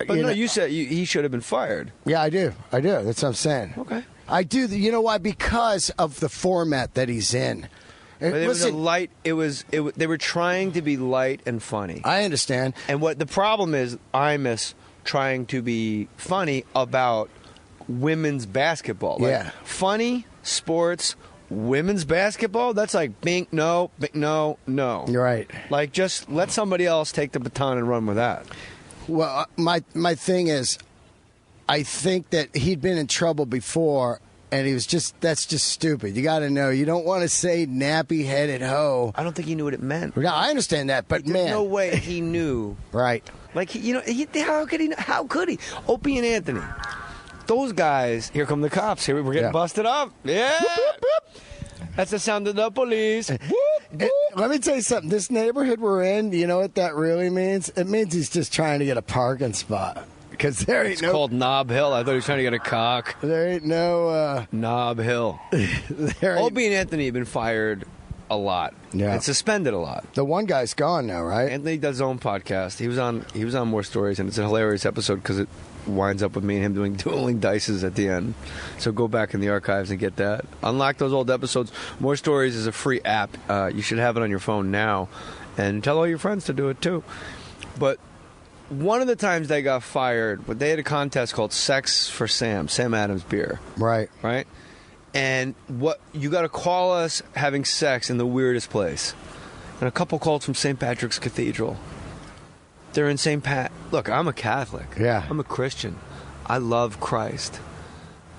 you said he should have been fired. Yeah, I do. That's what I'm saying. Okay. I do. You know why? Because of the format that he's in. They were trying to be light and funny. I understand. And what the problem is, Imus trying to be funny about women's basketball. Yeah. Funny, sports, women's basketball, that's like bink, no. You're right. Like, just let somebody else take the baton and run with that. Well, my thing is, I think that he'd been in trouble before, and that's just stupid. You got to know, you don't want to say nappy-headed hoe. I don't think he knew what it meant. No, I understand that, but There's no way he knew. Right. Like, how could he? How could he? Opie and Anthony. Those guys, here come the cops. Here we're getting busted up. Yeah. That's the sound of the police. Let me tell you something. This neighborhood we're in, you know what that really means? It means he's just trying to get a parking spot. Because there ain't it's called Knob Hill. I thought he was trying to get a cock. There ain't no... Knob Hill. Opie and Anthony have been fired a lot. Yeah. And suspended a lot. The one guy's gone now, right? Anthony does his own podcast. He was on More Stories, and it's a hilarious episode because it winds up with me and him doing dueling dices at the end. So go back in the archives and get that. Unlock those old episodes. More Stories is a free app. You should have it on your phone now. And tell all your friends to do it too. But one of the times they got fired, but they had a contest called Sex for Sam Adams beer. Right. Right? And what you got to call us having sex in the weirdest place. And a couple called from St. Patrick's Cathedral. They're in St. Pat. Look, I'm a Catholic. Yeah. I'm a Christian. I love Christ.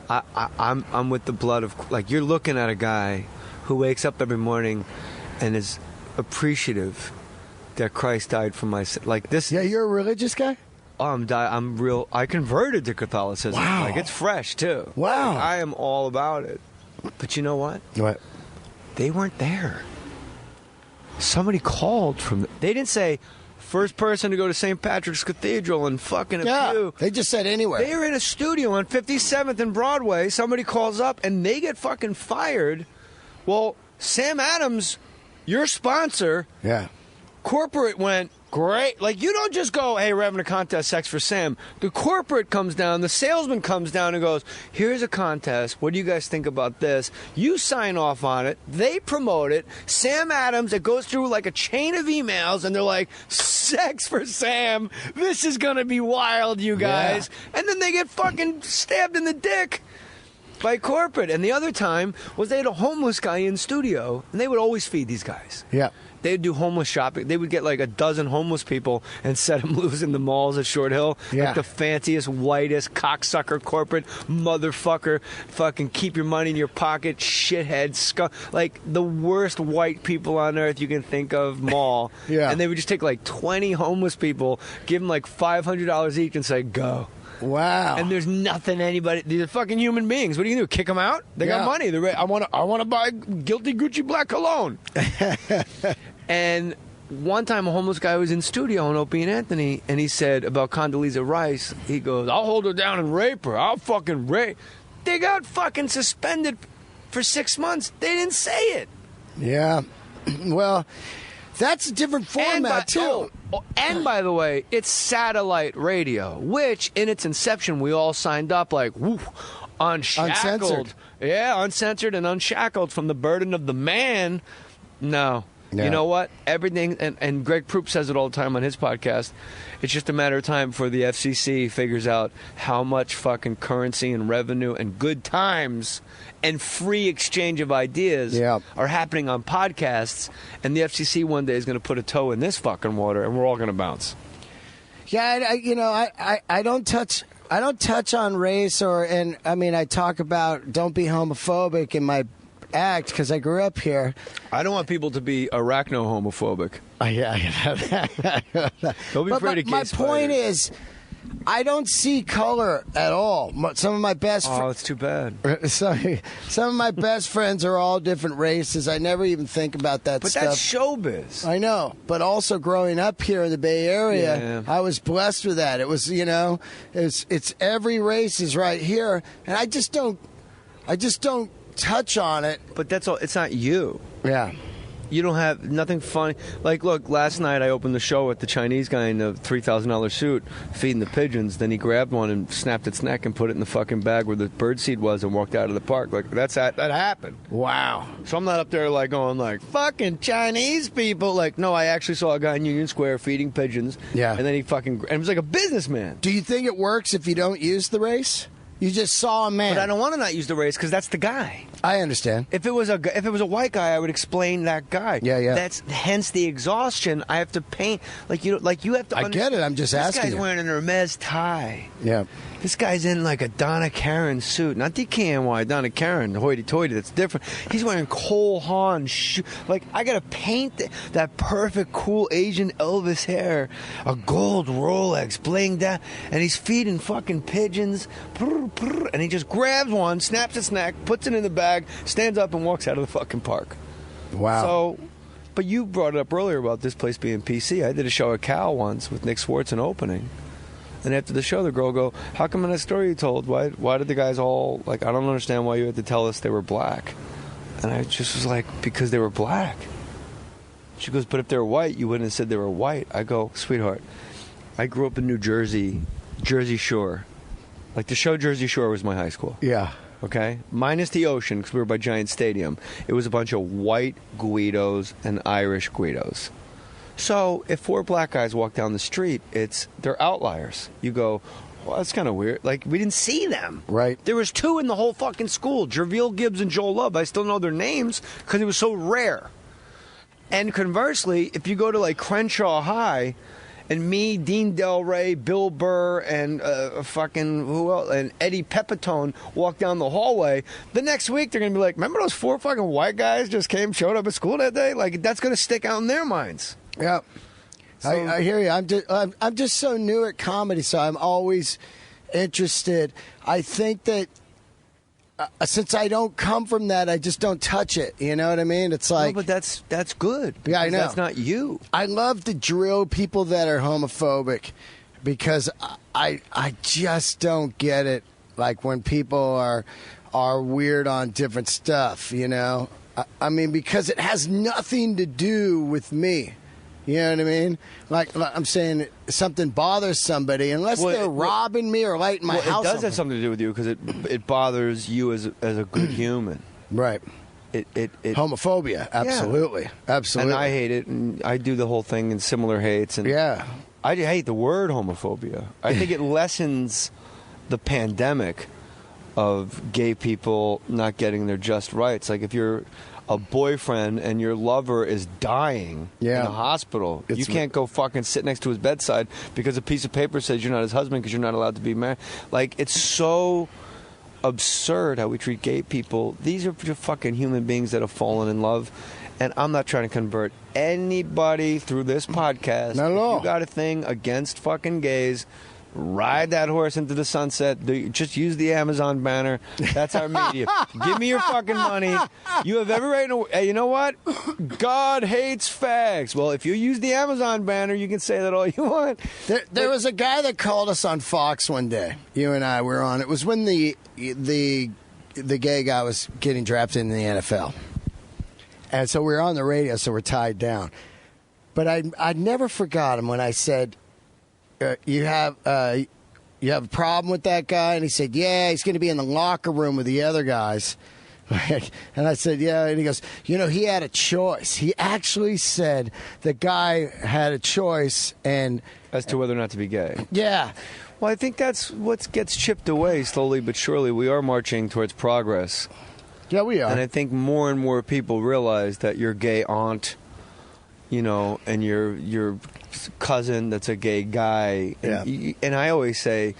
I'm with the blood of... Like, you're looking at a guy who wakes up every morning and is appreciative that Christ died for my sin. Like this. Yeah, you're a religious guy? Oh, I'm real. I converted to Catholicism. Wow. Like, it's fresh too. Wow. Like, I am all about it. But you know what? What? They weren't there. Somebody called from. They didn't say first person to go to St. Patrick's Cathedral and fucking a pew. They just said anywhere. They were in a studio on 57th and Broadway. Somebody calls up and they get fucking fired. Well, Sam Adams, your sponsor. Yeah. Corporate went, great. Like, you don't just go, hey, we're having a contest, Sex for Sam. The corporate comes down, the salesman comes down and goes, here's a contest. What do you guys think about this? You sign off on it. They promote it. Sam Adams, it goes through like a chain of emails, and they're like, Sex for Sam. This is going to be wild, you guys. Yeah. And then they get fucking stabbed in the dick by corporate. And the other time was they had a homeless guy in studio, and they would always feed these guys. Yeah. They'd do homeless shopping. They would get like a dozen homeless people and set them loose in the malls at Short Hill. Yeah. Like the fanciest, whitest, cocksucker, corporate, motherfucker, fucking keep your money in your pocket, shithead, like the worst white people on earth you can think of mall. Yeah. And they would just take like 20 homeless people, give them like $500 each and say, go. Wow. And there's nothing anybody... These are fucking human beings. What are you going to do? Kick them out? They got money. They're I want to buy Guilty Gucci Black Cologne. And one time a homeless guy was in studio on Opie and Anthony, and he said about Condoleezza Rice, he goes, I'll hold her down and rape her. I'll fucking rape. They got fucking suspended for 6 months. They didn't say it. Yeah. Well, that's a different format, too. And by the way, it's satellite radio, which in its inception we all signed up like, woo, unshackled. Uncensored. Yeah, uncensored and unshackled from the burden of the man. No. Yeah. You know what? Everything, and Greg Proops says it all the time on his podcast, it's just a matter of time before the FCC figures out how much fucking currency and revenue and good times and free exchange of ideas are happening on podcasts, and the FCC one day is going to put a toe in this fucking water, and we're all going to bounce. Yeah, I don't touch on race I talk about don't be homophobic in my act because I grew up here. I don't want people to be arachno-homophobic. Don't be afraid of my point is, I don't see color at all. Some of my best Oh, it's too bad. Some of my best friends are all different races. I never even think about that stuff. But that's showbiz. I know. But also growing up here in the Bay Area, I was blessed with that. It was, it's every race is right here. And I just don't touch on it. But that's all. It's not you. Yeah. You don't have nothing funny. Like, look, last night I opened the show with the Chinese guy in the $3,000 suit feeding the pigeons. Then he grabbed one and snapped its neck and put it in the fucking bag where the birdseed was and walked out of the park. Like, that happened. Wow. So I'm not up there like going like, fucking Chinese people. Like, no, I actually saw a guy in Union Square feeding pigeons. Yeah. And then and it was like a businessman. Do you think it works if you don't use the race? You just saw a man. But I don't want to not use the race because that's the guy. I understand. If it was a white guy, I would explain that guy. Yeah. That's hence the exhaustion. I have to paint like you have to. I get it. I'm just asking. This guy's wearing an Hermes tie. Yeah. This guy's in like a Donna Karan suit, not DKNY, Donna Karan, hoity-toity. That's different. He's wearing Cole Haan shoe. Like I gotta paint that perfect, cool Asian Elvis hair, a gold Rolex, bling down, and he's feeding fucking pigeons. And he just grabs one, snaps its neck, puts it in the bag, stands up, and walks out of the fucking park. Wow. So, but you brought it up earlier about this place being PC. I did a show at Cal once with Nick Swartz in opening. And after the show, the girl go, how come in that story you told, why did the guys all, like, I don't understand why you had to tell us they were black. And I just was like, because they were black. She goes, but if they were white, you wouldn't have said they were white. I go, sweetheart, I grew up in New Jersey, Jersey Shore. Like, the show Jersey Shore was my high school. Yeah. Okay? Minus the ocean, because we were by Giant Stadium. It was a bunch of white Guidos and Irish Guidos. So if 4 black guys walk down the street, they're outliers. You go, well, that's kind of weird. Like, we didn't see them. Right. There was 2 in the whole fucking school, Jerville Gibbs and Joel Love. I still know their names because it was so rare. And conversely, if you go to, like, Crenshaw High, and me, Dean Delray, Bill Burr, and who else? And Eddie Pepitone walk down the hallway. The next week, they're going to be like, remember those 4 fucking white guys just showed up at school that day? Like, that's going to stick out in their minds. Yeah, so, I hear you. I'm just so new at comedy, so I'm always interested. I think that since I don't come from that, I just don't touch it. You know what I mean? It's like, no, but that's good. Yeah, I know. That's not you. I love to drill people that are homophobic because I just don't get it. Like when people are weird on different stuff. You know, I mean, because it has nothing to do with me. You know what I mean? Like I'm saying, something bothers somebody unless they're robbing me or lighting my house. It does have something to do with you because it bothers you as a good human. Right. It homophobia, absolutely, absolutely. And I hate it, and I do the whole thing in similar hates. And yeah, I hate the word homophobia. I think it lessens the pandemic of gay people not getting their just rights. Like if you're a boyfriend and your lover is dying in a hospital, you can't go fucking sit next to his bedside because a piece of paper says you're not his husband because you're not allowed to be married. Like, it's so absurd how we treat gay people. These are just fucking human beings that have fallen in love. And I'm not trying to convert anybody through this podcast. Not at all. If you got a thing against fucking gays, ride that horse into the sunset. Just use the Amazon banner. That's our media. Give me your fucking money. You have every right to... Hey, you know what? God hates fags. Well, if you use the Amazon banner, you can say that all you want. There was a guy that called us on Fox one day. You and I were on. It was when the gay guy was getting drafted in the NFL. And so we were on the radio, so we're tied down. But I never forgot him when I said... you have a problem with that guy? And he said, yeah, he's going to be in the locker room with the other guys. And I said, yeah. And he goes, you know, he had a choice. He actually said the guy had a choice and as to whether or not to be gay. Yeah. Well, I think that's what gets chipped away slowly but surely. We are marching towards progress. Yeah, we are. And I think more and more people realize that your gay aunt, you know, and your cousin that's a gay guy. And I always say,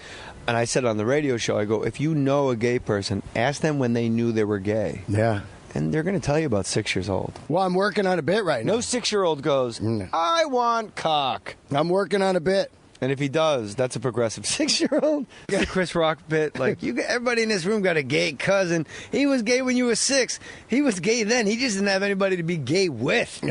and I said on the radio show, I go, if you know a gay person, ask them when they knew they were gay. Yeah. And they're going to tell you about 6 years old. Well, I'm working on a bit right now. No 6-year-old goes, I want cock. I'm working on a bit. And if he does, that's a progressive 6-year-old. The Chris Rock bit, like, everybody in this room got a gay cousin. He was gay when you were 6. He was gay then. He just didn't have anybody to be gay with.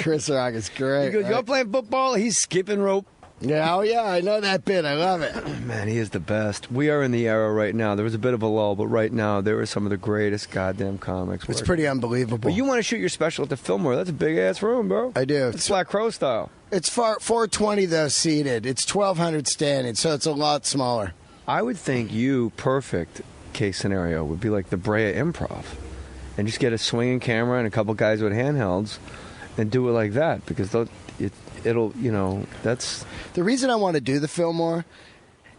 Chris Rock is great. He goes, you're playing football? He's skipping rope. Yeah, oh yeah, I know that bit. I love it. Man, he is the best. We are in the era right now. There was a bit of a lull, but right now there are some of the greatest goddamn comics. It's pretty unbelievable. But you want to shoot your special at the Fillmore. That's a big-ass room, bro. I do. It's Black Crow style. It's 420, though, seated. It's 1,200 standing, so it's a lot smaller. I would think perfect case scenario would be like the Brea Improv. And just get a swinging camera and a couple guys with handhelds and do it like that because it'll, you know, that's... The reason I want to do the Fillmore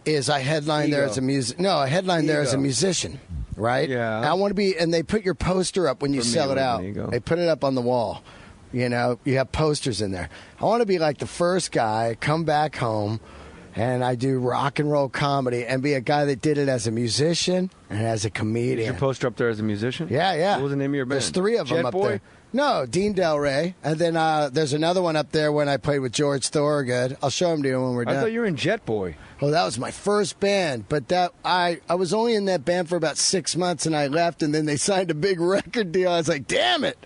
is I headline there as a I headline there as a musician, right? Yeah. I want to be, and they put your poster up when you sell it out. They put it up on the wall. You know, you have posters in there. I want to be like the first guy, come back home, and I do rock and roll comedy and be a guy that did it as a musician and as a comedian. Is your poster up there as a musician? Yeah. What was the name of your band? There's 3 of them Jet up Boy? there. No, Dean Delray. And then there's another one up there when I played with George Thorogood. I'll show them to you when we're done. I thought you were in Jet Boy. Well, that was my first band, but that I was only in that band for about 6 months, and I left, and then they signed a big record deal. I was like, damn it.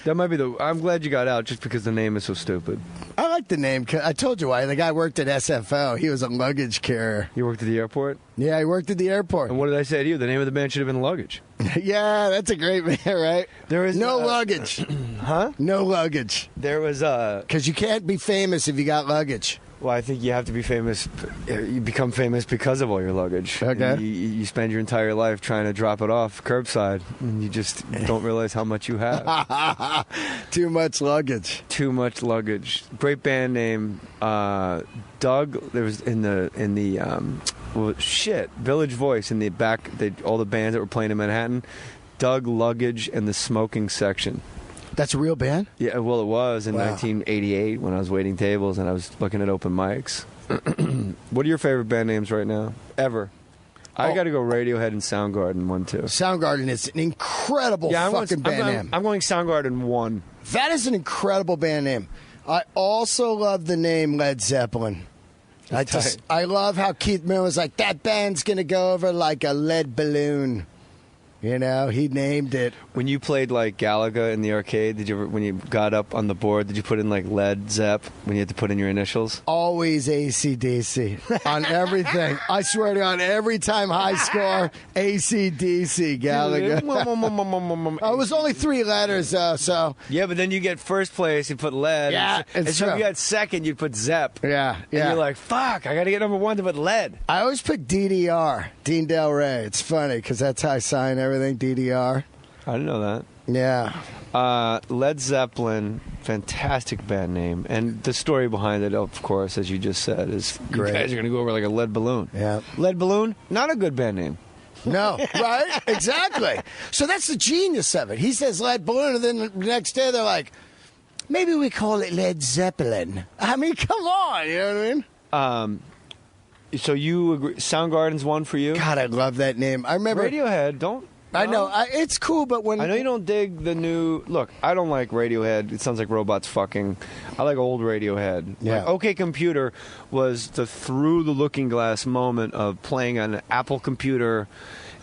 That might be I'm glad you got out just because the name is so stupid. I like the name. I told you why. The guy worked at SFO. He was a luggage carrier. You worked at the airport? Yeah, he worked at the airport. And what did I say to you? The name of the band should have been Luggage. Yeah, that's a great band, right? There is no luggage. Huh? No luggage. There was because you can't be famous if you got luggage. Well, I think you have to be famous. You become famous because of all your luggage. Okay. You spend your entire life trying to drop it off curbside, and you just don't realize how much you have. Too much luggage. Too much luggage. Great band name. Doug. There was in the Village Voice in the back. All the bands that were playing in Manhattan. Doug Luggage and the Smoking Section. That's a real band? Yeah, well, it was in 1988 when I was waiting tables and I was looking at open mics. What are your favorite band names right now? Ever? I got to go Radiohead and Soundgarden 1, 2. Soundgarden is an incredible fucking band name. I'm going Soundgarden 1. That is an incredible band name. I also love the name Led Zeppelin. I love how Keith Moon was like, that band's going to go over like a lead balloon. You know, he named it. When you played like Galaga in the arcade, did you ever, when you got up on the board, did you put in like Led Zepp when you had to put in your initials? Always AC/DC on everything. I swear to God, every time high score, AC/DC Galaga. It was only 3 letters, so. Yeah, but then you get first place, you put Led. Yeah, and so if you got second, you'd put Zepp. Yeah. And you're like, fuck, I got to get number 1 to put Led. I always put DDR, Dean Delray. It's funny because that's how I sign everything, DDR. I didn't know that. Yeah. Led Zeppelin, fantastic band name. And the story behind it, of course, as you just said, is great. You guys are going to go over like a lead balloon. Yeah. Lead balloon, not a good band name. No, right? Exactly. So that's the genius of it. He says lead balloon, and then the next day they're like, maybe we call it Led Zeppelin. I mean, come on, you know what I mean? So you agree, Soundgarden's 1 for you? God, I love that name. I remember Radiohead, don't... I know. It's cool, but when... I know you don't dig the new... Look, I don't like Radiohead. It sounds like robots fucking. I like old Radiohead. Yeah. Like, OK Computer was the through-the-looking-glass moment of playing on an Apple computer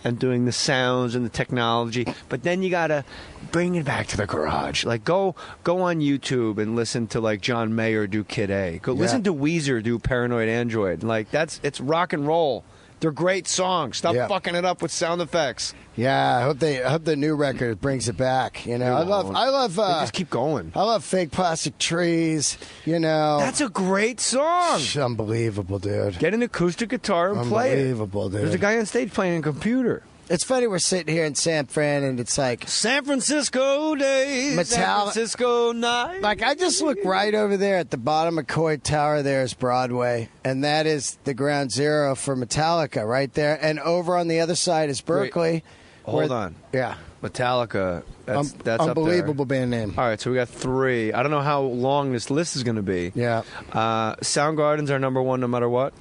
and doing the sounds and the technology. But then you got to bring it back to the garage. Like, go on YouTube and listen to, like, John Mayer do Kid A. Go listen to Weezer do Paranoid Android. Like, it's rock and roll. They're great songs. Stop fucking it up with sound effects. Yeah, I hope the new record brings it back. You know, I love. They just keep going. I love Fake Plastic Trees. You know, that's a great song. Unbelievable, dude. Get an acoustic guitar and play it. Unbelievable, dude. There's a guy on stage playing a computer. It's funny, we're sitting here in San Fran, and it's like... San Francisco days, San Francisco night. Like, I just look right over there at the bottom of Coit Tower. There's Broadway, and that is the ground zero for Metallica right there. And over on the other side is Berkeley. Hold on. Yeah. Metallica, that's unbelievable up there. Band name. All right, so we got 3. I don't know how long this list is going to be. Yeah. Soundgarden's our number 1 no matter what.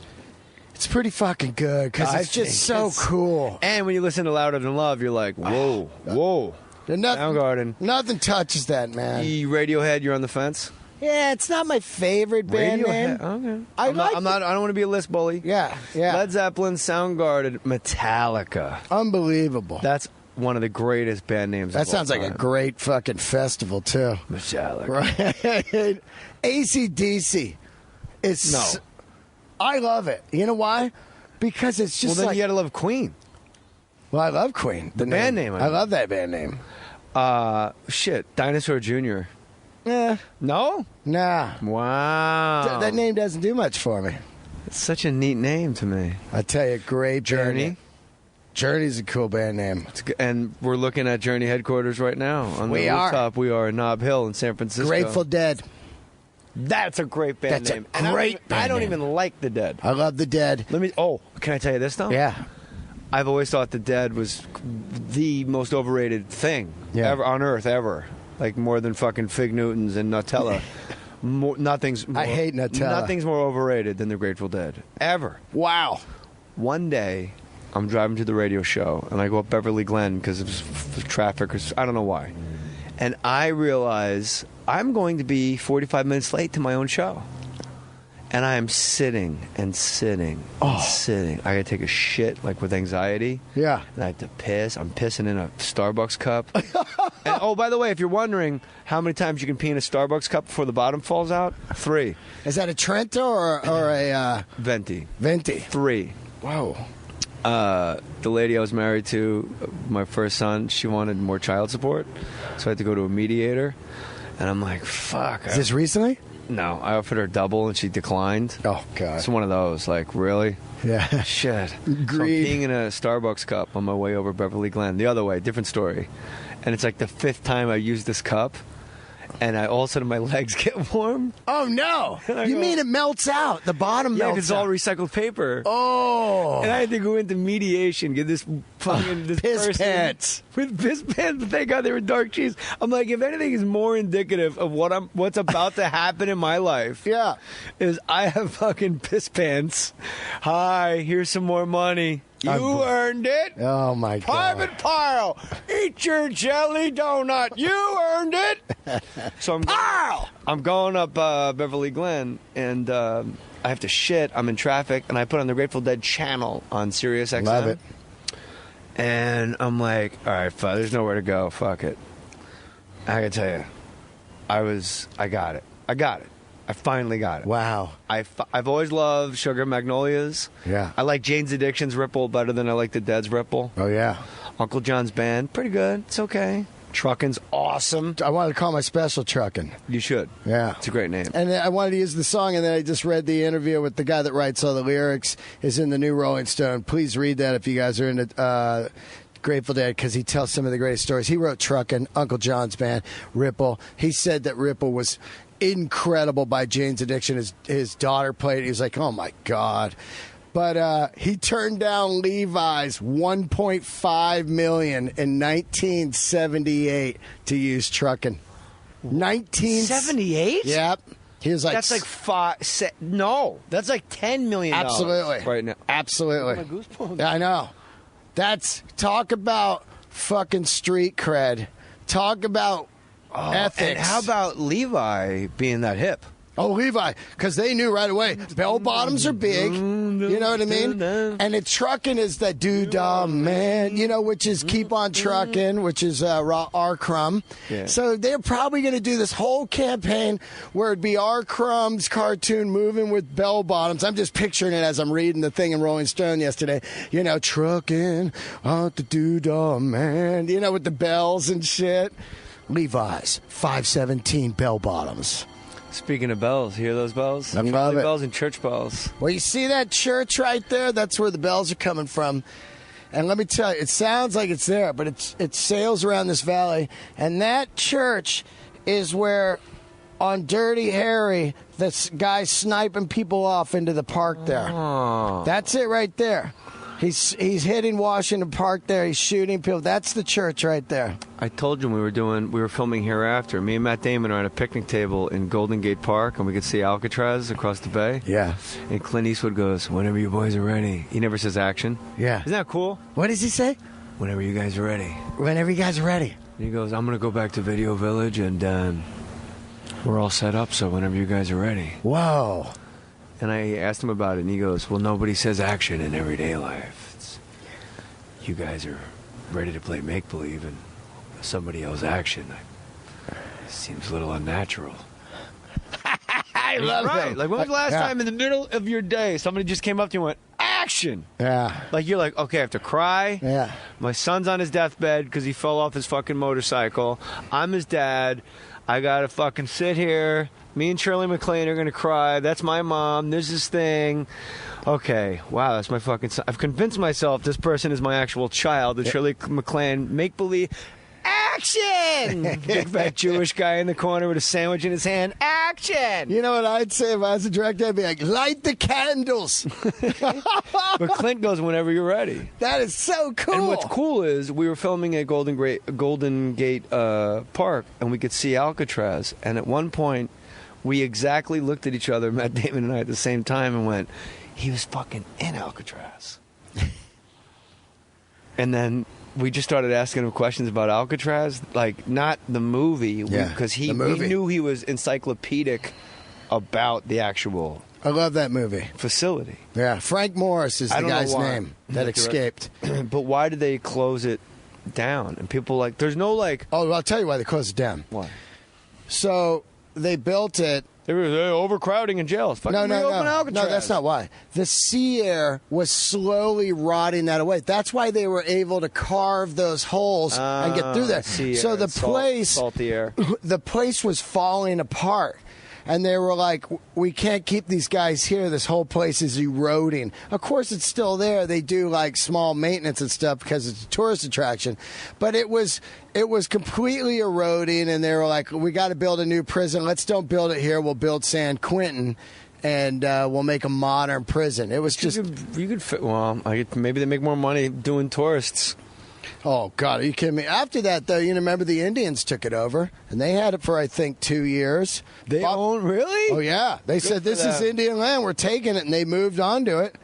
It's pretty fucking good because it's just so cool. And when you listen to Louder Than Love, you're like, whoa. Soundgarden. Nothing touches that, man. Radiohead, you're on the fence? Yeah, it's not my favorite band name. Okay. I don't want to be a list bully. Yeah. Led Zeppelin, Soundgarden, Metallica. Unbelievable. That's one of the greatest band names. That sounds like a great fucking festival too. Metallica. Right. AC/DC. It's I love it. You know why? Because it's just then you gotta love Queen. Well, I love Queen. The band name. I love that band name. Dinosaur Jr. Yeah. No? Nah. Wow. That name doesn't do much for me. It's such a neat name to me. I tell you, great Journey. Journey's a cool band name. And we're looking at Journey headquarters right now. On the rooftop, we are in Nob Hill in San Francisco. Grateful Dead. That's a great band name. That's a great band I don't name. even like the Dead. I love the Dead. Can I tell you this though? Yeah. I've always thought the Dead was the most overrated thing ever on earth ever. Like more than fucking Fig Newtons and Nutella. I hate Nutella. Nothing's more overrated than the Grateful Dead ever. Wow. One day, I'm driving to the radio show, and I go up Beverly Glen because of traffic, or I don't know why. And I realize I'm going to be 45 minutes late to my own show. And I am sitting and sitting and sitting. I gotta take a shit, like with anxiety. Yeah. And I have to piss. I'm pissing in a Starbucks cup. And, oh, by the way, if you're wondering how many times you can pee in a Starbucks cup before the bottom falls out, 3. Is that a Trento or a Venti? Venti. 3. Whoa. The lady I was married to, my first son, she wanted more child support, so I had to go to a mediator. And I'm like, fuck. Is this recently? No, I offered her double and she declined. Oh, God. It's one of those, like, really? Yeah. Shit. Greed. So I'm peeing in a Starbucks cup on my way over Beverly Glen. The other way, different story. And it's like the 5th time I used this cup, and all of a sudden my legs get warm. Oh, no. You mean it melts out? The bottom Yeah, melts because it's all recycled paper. Oh. And I had to go into mediation, get this fucking this piss person pants. with piss pants. But thank God they were dark cheese. I'm like, if anything is more indicative of what's about to happen in my life, is I have fucking piss pants. Hi, here's some more money. You earned it. Oh, my God. Private Pile, eat your jelly donut. You earned it. So I'm going up Beverly Glen, and I have to shit. I'm in traffic, and I put on the Grateful Dead channel on Sirius XM. Love it. And I'm like, all right, there's nowhere to go. Fuck it. I gotta tell you, I got it. I finally got it. Wow. I've always loved Sugar Magnolias. Yeah. I like Jane's Addiction's Ripple better than I like the Dead's Ripple. Oh, yeah. Uncle John's Band, pretty good. It's okay. Truckin's awesome. I wanted to call my special Truckin'. You should. Yeah. It's a great name. And I wanted to use the song, and then I just read the interview with the guy that writes all the lyrics, is in the new Rolling Stone. Please read that if you guys are into Grateful Dead, because he tells some of the greatest stories. He wrote Truckin', Uncle John's Band, Ripple. He said that Ripple was incredible by Jane's Addiction. His daughter played it. He was like, oh, my God. But he turned down Levi's $1.5 million in 1978 to use Truckin'. 1978? Yep. He was like, that's like that's like $10 million. Absolutely. Right now. Absolutely. Oh, my goosebumps. I know. Talk about fucking street cred. Talk about ethics. And how about Levi being that hip? Oh, Levi, because they knew right away. Bell bottoms are big. You know what I mean? And it's Truckin' is the doo-dah man, which is Keep on Truckin', which is R. Crumb. Yeah. So they're probably going to do this whole campaign where it'd be R. Crumb's cartoon moving with bell bottoms. I'm just picturing it as I'm reading the thing in Rolling Stone yesterday. Truckin', the doo-dah man, with the bells and shit. Levi's, 517 bell bottoms. Speaking of bells, hear those bells? I love it. Bells and church bells. Well, you see that church right there? That's where the bells are coming from. And let me tell you, it sounds like it's there, but it sails around this valley. And that church is where, on Dirty Harry, this guy's sniping people off into the park there. Oh. That's it right there. He's hitting Washington Park there. He's shooting people. That's the church right there. I told you we were filming Hereafter. Me and Matt Damon are at a picnic table in Golden Gate Park, and we could see Alcatraz across the bay. Yeah. And Clint Eastwood goes, "Whenever you boys are ready." He never says action. Yeah. Isn't that cool? What does he say? Whenever you guys are ready. Whenever you guys are ready. And he goes, "I'm going to go back to Video Village, and we're all set up, so whenever you guys are ready." Whoa. And I asked him about it, and he goes, "Well, nobody says action in everyday life. You guys are ready to play make-believe, and somebody yells action. It seems a little unnatural." I love it. Like, when was the last time in the middle of your day somebody just came up to you and went, action? Yeah. Like, you're like, okay, I have to cry. Yeah. My son's on his deathbed because he fell off his fucking motorcycle. I'm his dad. I got to fucking sit here. Me and Shirley MacLaine are going to cry. That's my mom. There's this thing. Okay, wow, that's my fucking son. I've convinced myself this person is my actual child, that Shirley MacLaine make-believe Action! Big fat Jewish guy in the corner with a sandwich in his hand. Action! You know what I'd say if I was a director? I'd be like, light the candles. But Clint goes whenever you're ready. That is so cool. And what's cool is we were filming at Golden Gate Park, and we could see Alcatraz. And at one point, we exactly looked at each other, Matt Damon and I, at the same time, and went, he was fucking in Alcatraz. And then we just started asking him questions about Alcatraz, like not the movie, because we knew he was encyclopedic about the actual. I love that movie. Facility. Yeah, Frank Morris is the guy's name that escaped. But why did they close it down? And people there's no Oh, I'll tell you why they closed it down. Why? So they built it. They were overcrowding in jails. No, that's not why. The sea air was slowly rotting that away. That's why they were able to carve those holes and get through there. So the place, salty air. The place was falling apart. And they were like, we can't keep these guys here. This whole place is eroding. Of course, it's still there. They do like small maintenance and stuff because it's a tourist attraction. But it was completely eroding. And they were like, we got to build a new prison. Let's don't build it here. We'll build San Quentin. And we'll make a modern prison. It was just... You could fit... Well, maybe they make more money doing tourists. Oh, God, are you kidding me? After that, though, you remember the Indians took it over, and they had it for, I think, 2 years. They own, really? Oh, yeah. They said, this is Indian land. We're taking it, and they moved on to it.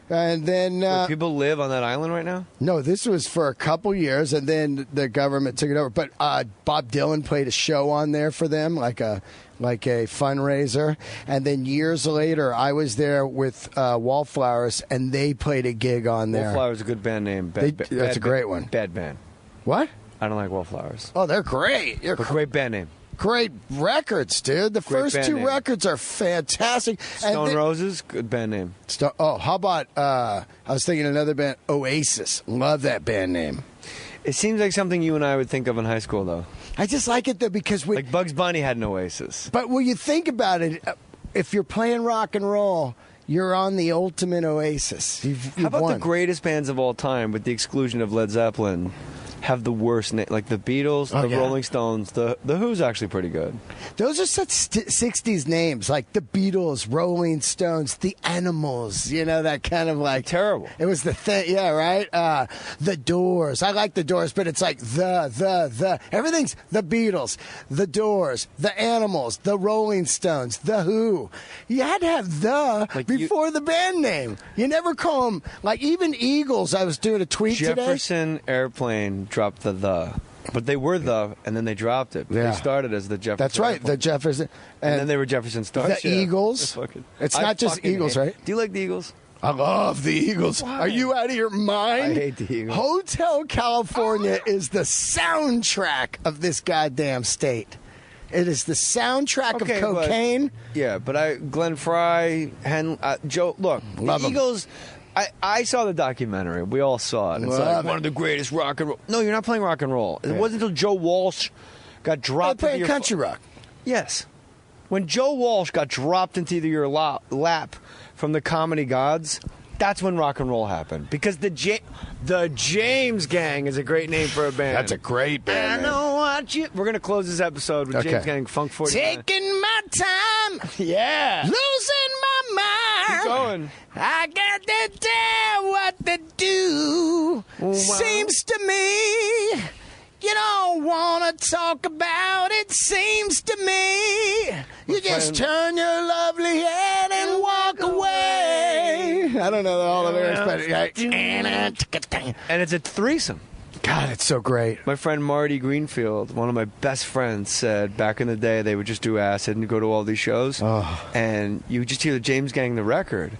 And then... people live on that island right now? No, this was for a couple years, and then the government took it over. But Bob Dylan played a show on there for them, like a fundraiser. And then years later, I was there with Wallflowers, and they played a gig on there. Wallflowers is a good band name. That's a great one. Bad band. What? I don't like Wallflowers. Oh, they're great. Great band name. Great records, dude. The first two records are fantastic. Stone Roses, good band name. How about, I was thinking another band, Oasis. Love that band name. It seems like something you and I would think of in high school, though. I just like it, though, because like Bugs Bunny had an Oasis. But when you think about it, if you're playing rock and roll, you're on the ultimate Oasis. How about the greatest bands of all time, with the exclusion of Led Zeppelin, have the worst name? Like the Beatles, Rolling Stones, the Who's actually pretty good. Those are such 60s names, like the Beatles, Rolling Stones, the Animals, that kind of like... Terrible. It was the thing, yeah, right? The Doors. I like the Doors, but it's like the. Everything's the Beatles, the Doors, the Animals, the Rolling Stones, the Who. You had to have before the band name. You never call them, like even Eagles, I was doing a tweet today. Jefferson Airplane dropped the, but they were and then they dropped it. Yeah. They started as the Jefferson. That's right, the Jefferson. And then they were Jefferson Stars. The Eagles. It's not just Eagles, right? Do you like the Eagles? I love the Eagles. Why? Are you out of your mind? I hate the Eagles. Hotel California is the soundtrack of this goddamn state. It is the soundtrack of cocaine. But Glenn Frey, Joe, look, love the Eagles... I saw the documentary. We all saw it. It's like one of the greatest rock and roll. No, you're not playing rock and roll. It wasn't until Joe Walsh got dropped into your country rock. Yes. When Joe Walsh got dropped into your lap from the comedy gods, that's when rock and roll happened. Because the James Gang is a great name for a band. That's a great band. I know what you... We're going to close this episode with James Gang Funk 49. Taking my time. Yeah. Losing my mind. Keep going. I got to tell what to do. Seems to me you don't want to talk about it. Seems to me you just turn your lovely head and walk away. I don't know all the lyrics, but and it's a threesome. God, it's so great. My friend Marty Greenfield, one of my best friends, said back in the day they would just do acid and go to all these shows, and you would just hear the James Gang, the record,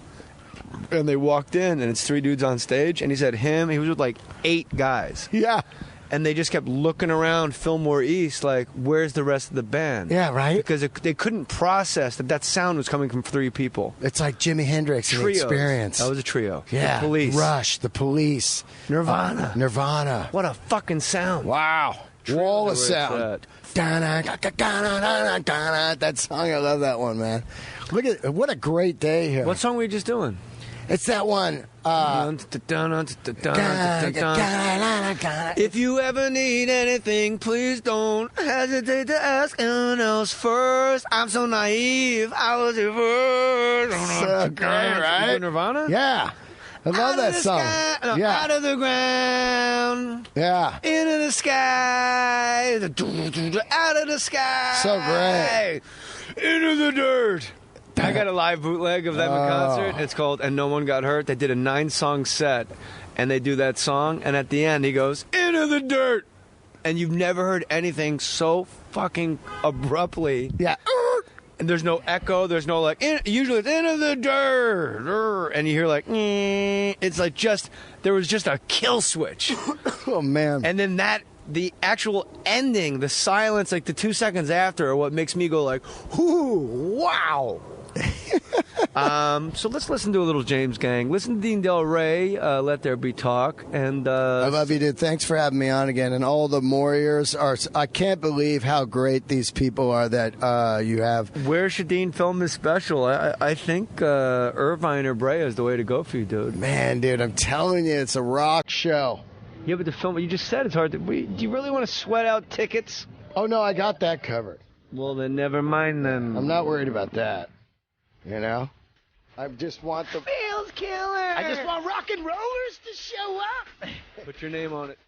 and they walked in, and it's three dudes on stage, and he said he was with like 8 guys. Yeah. And they just kept looking around Fillmore East like, where's the rest of the band? Yeah, right? Because they couldn't process that sound was coming from 3 people. It's like Jimi Hendrix and The Experience. That was a trio. Yeah. The Police. Rush, The Police. Nirvana. What a fucking sound. Wow. Wall of sound. That song, I love that one, man. Look at what a great day here. What song were you just doing? It's that one. If you ever need anything, please don't hesitate to ask anyone else first. I'm so naive. I was here first. So great, right? Nirvana? Yeah. I love that song. Yeah. Out of the ground. Yeah. Into the sky. Out of the sky. So great. Into the dirt. I got a live bootleg of them in concert. It's called And No One Got Hurt. They did a 9-song set, and they do that song, and at the end he goes, into the dirt. And you've never heard anything so fucking abruptly. Yeah. And there's no echo. There's no like, usually it's into the dirt. And you hear like, it's like there was just a kill switch. Oh, man. And then the actual ending, the silence, like the 2 seconds after, are what makes me go like, whoo, wow. So let's listen to a little James Gang. Listen to Dean Delray, Let There Be Talk. And I love you, dude. Thanks for having me on again. And all the Warriors are. I can't believe how great these people are that you have. Where should Dean film this special? I think Irvine or Brea is the way to go for you, dude. Man, dude, I'm telling you, it's a rock show. Yeah, but the film, you just said it's hard to. Do you really want to sweat out tickets? Oh, no, I got that covered. Well, then never mind then. I'm not worried about that. You know? I just want the... Feels killer. I just want rock and rollers to show up. Put your name on it.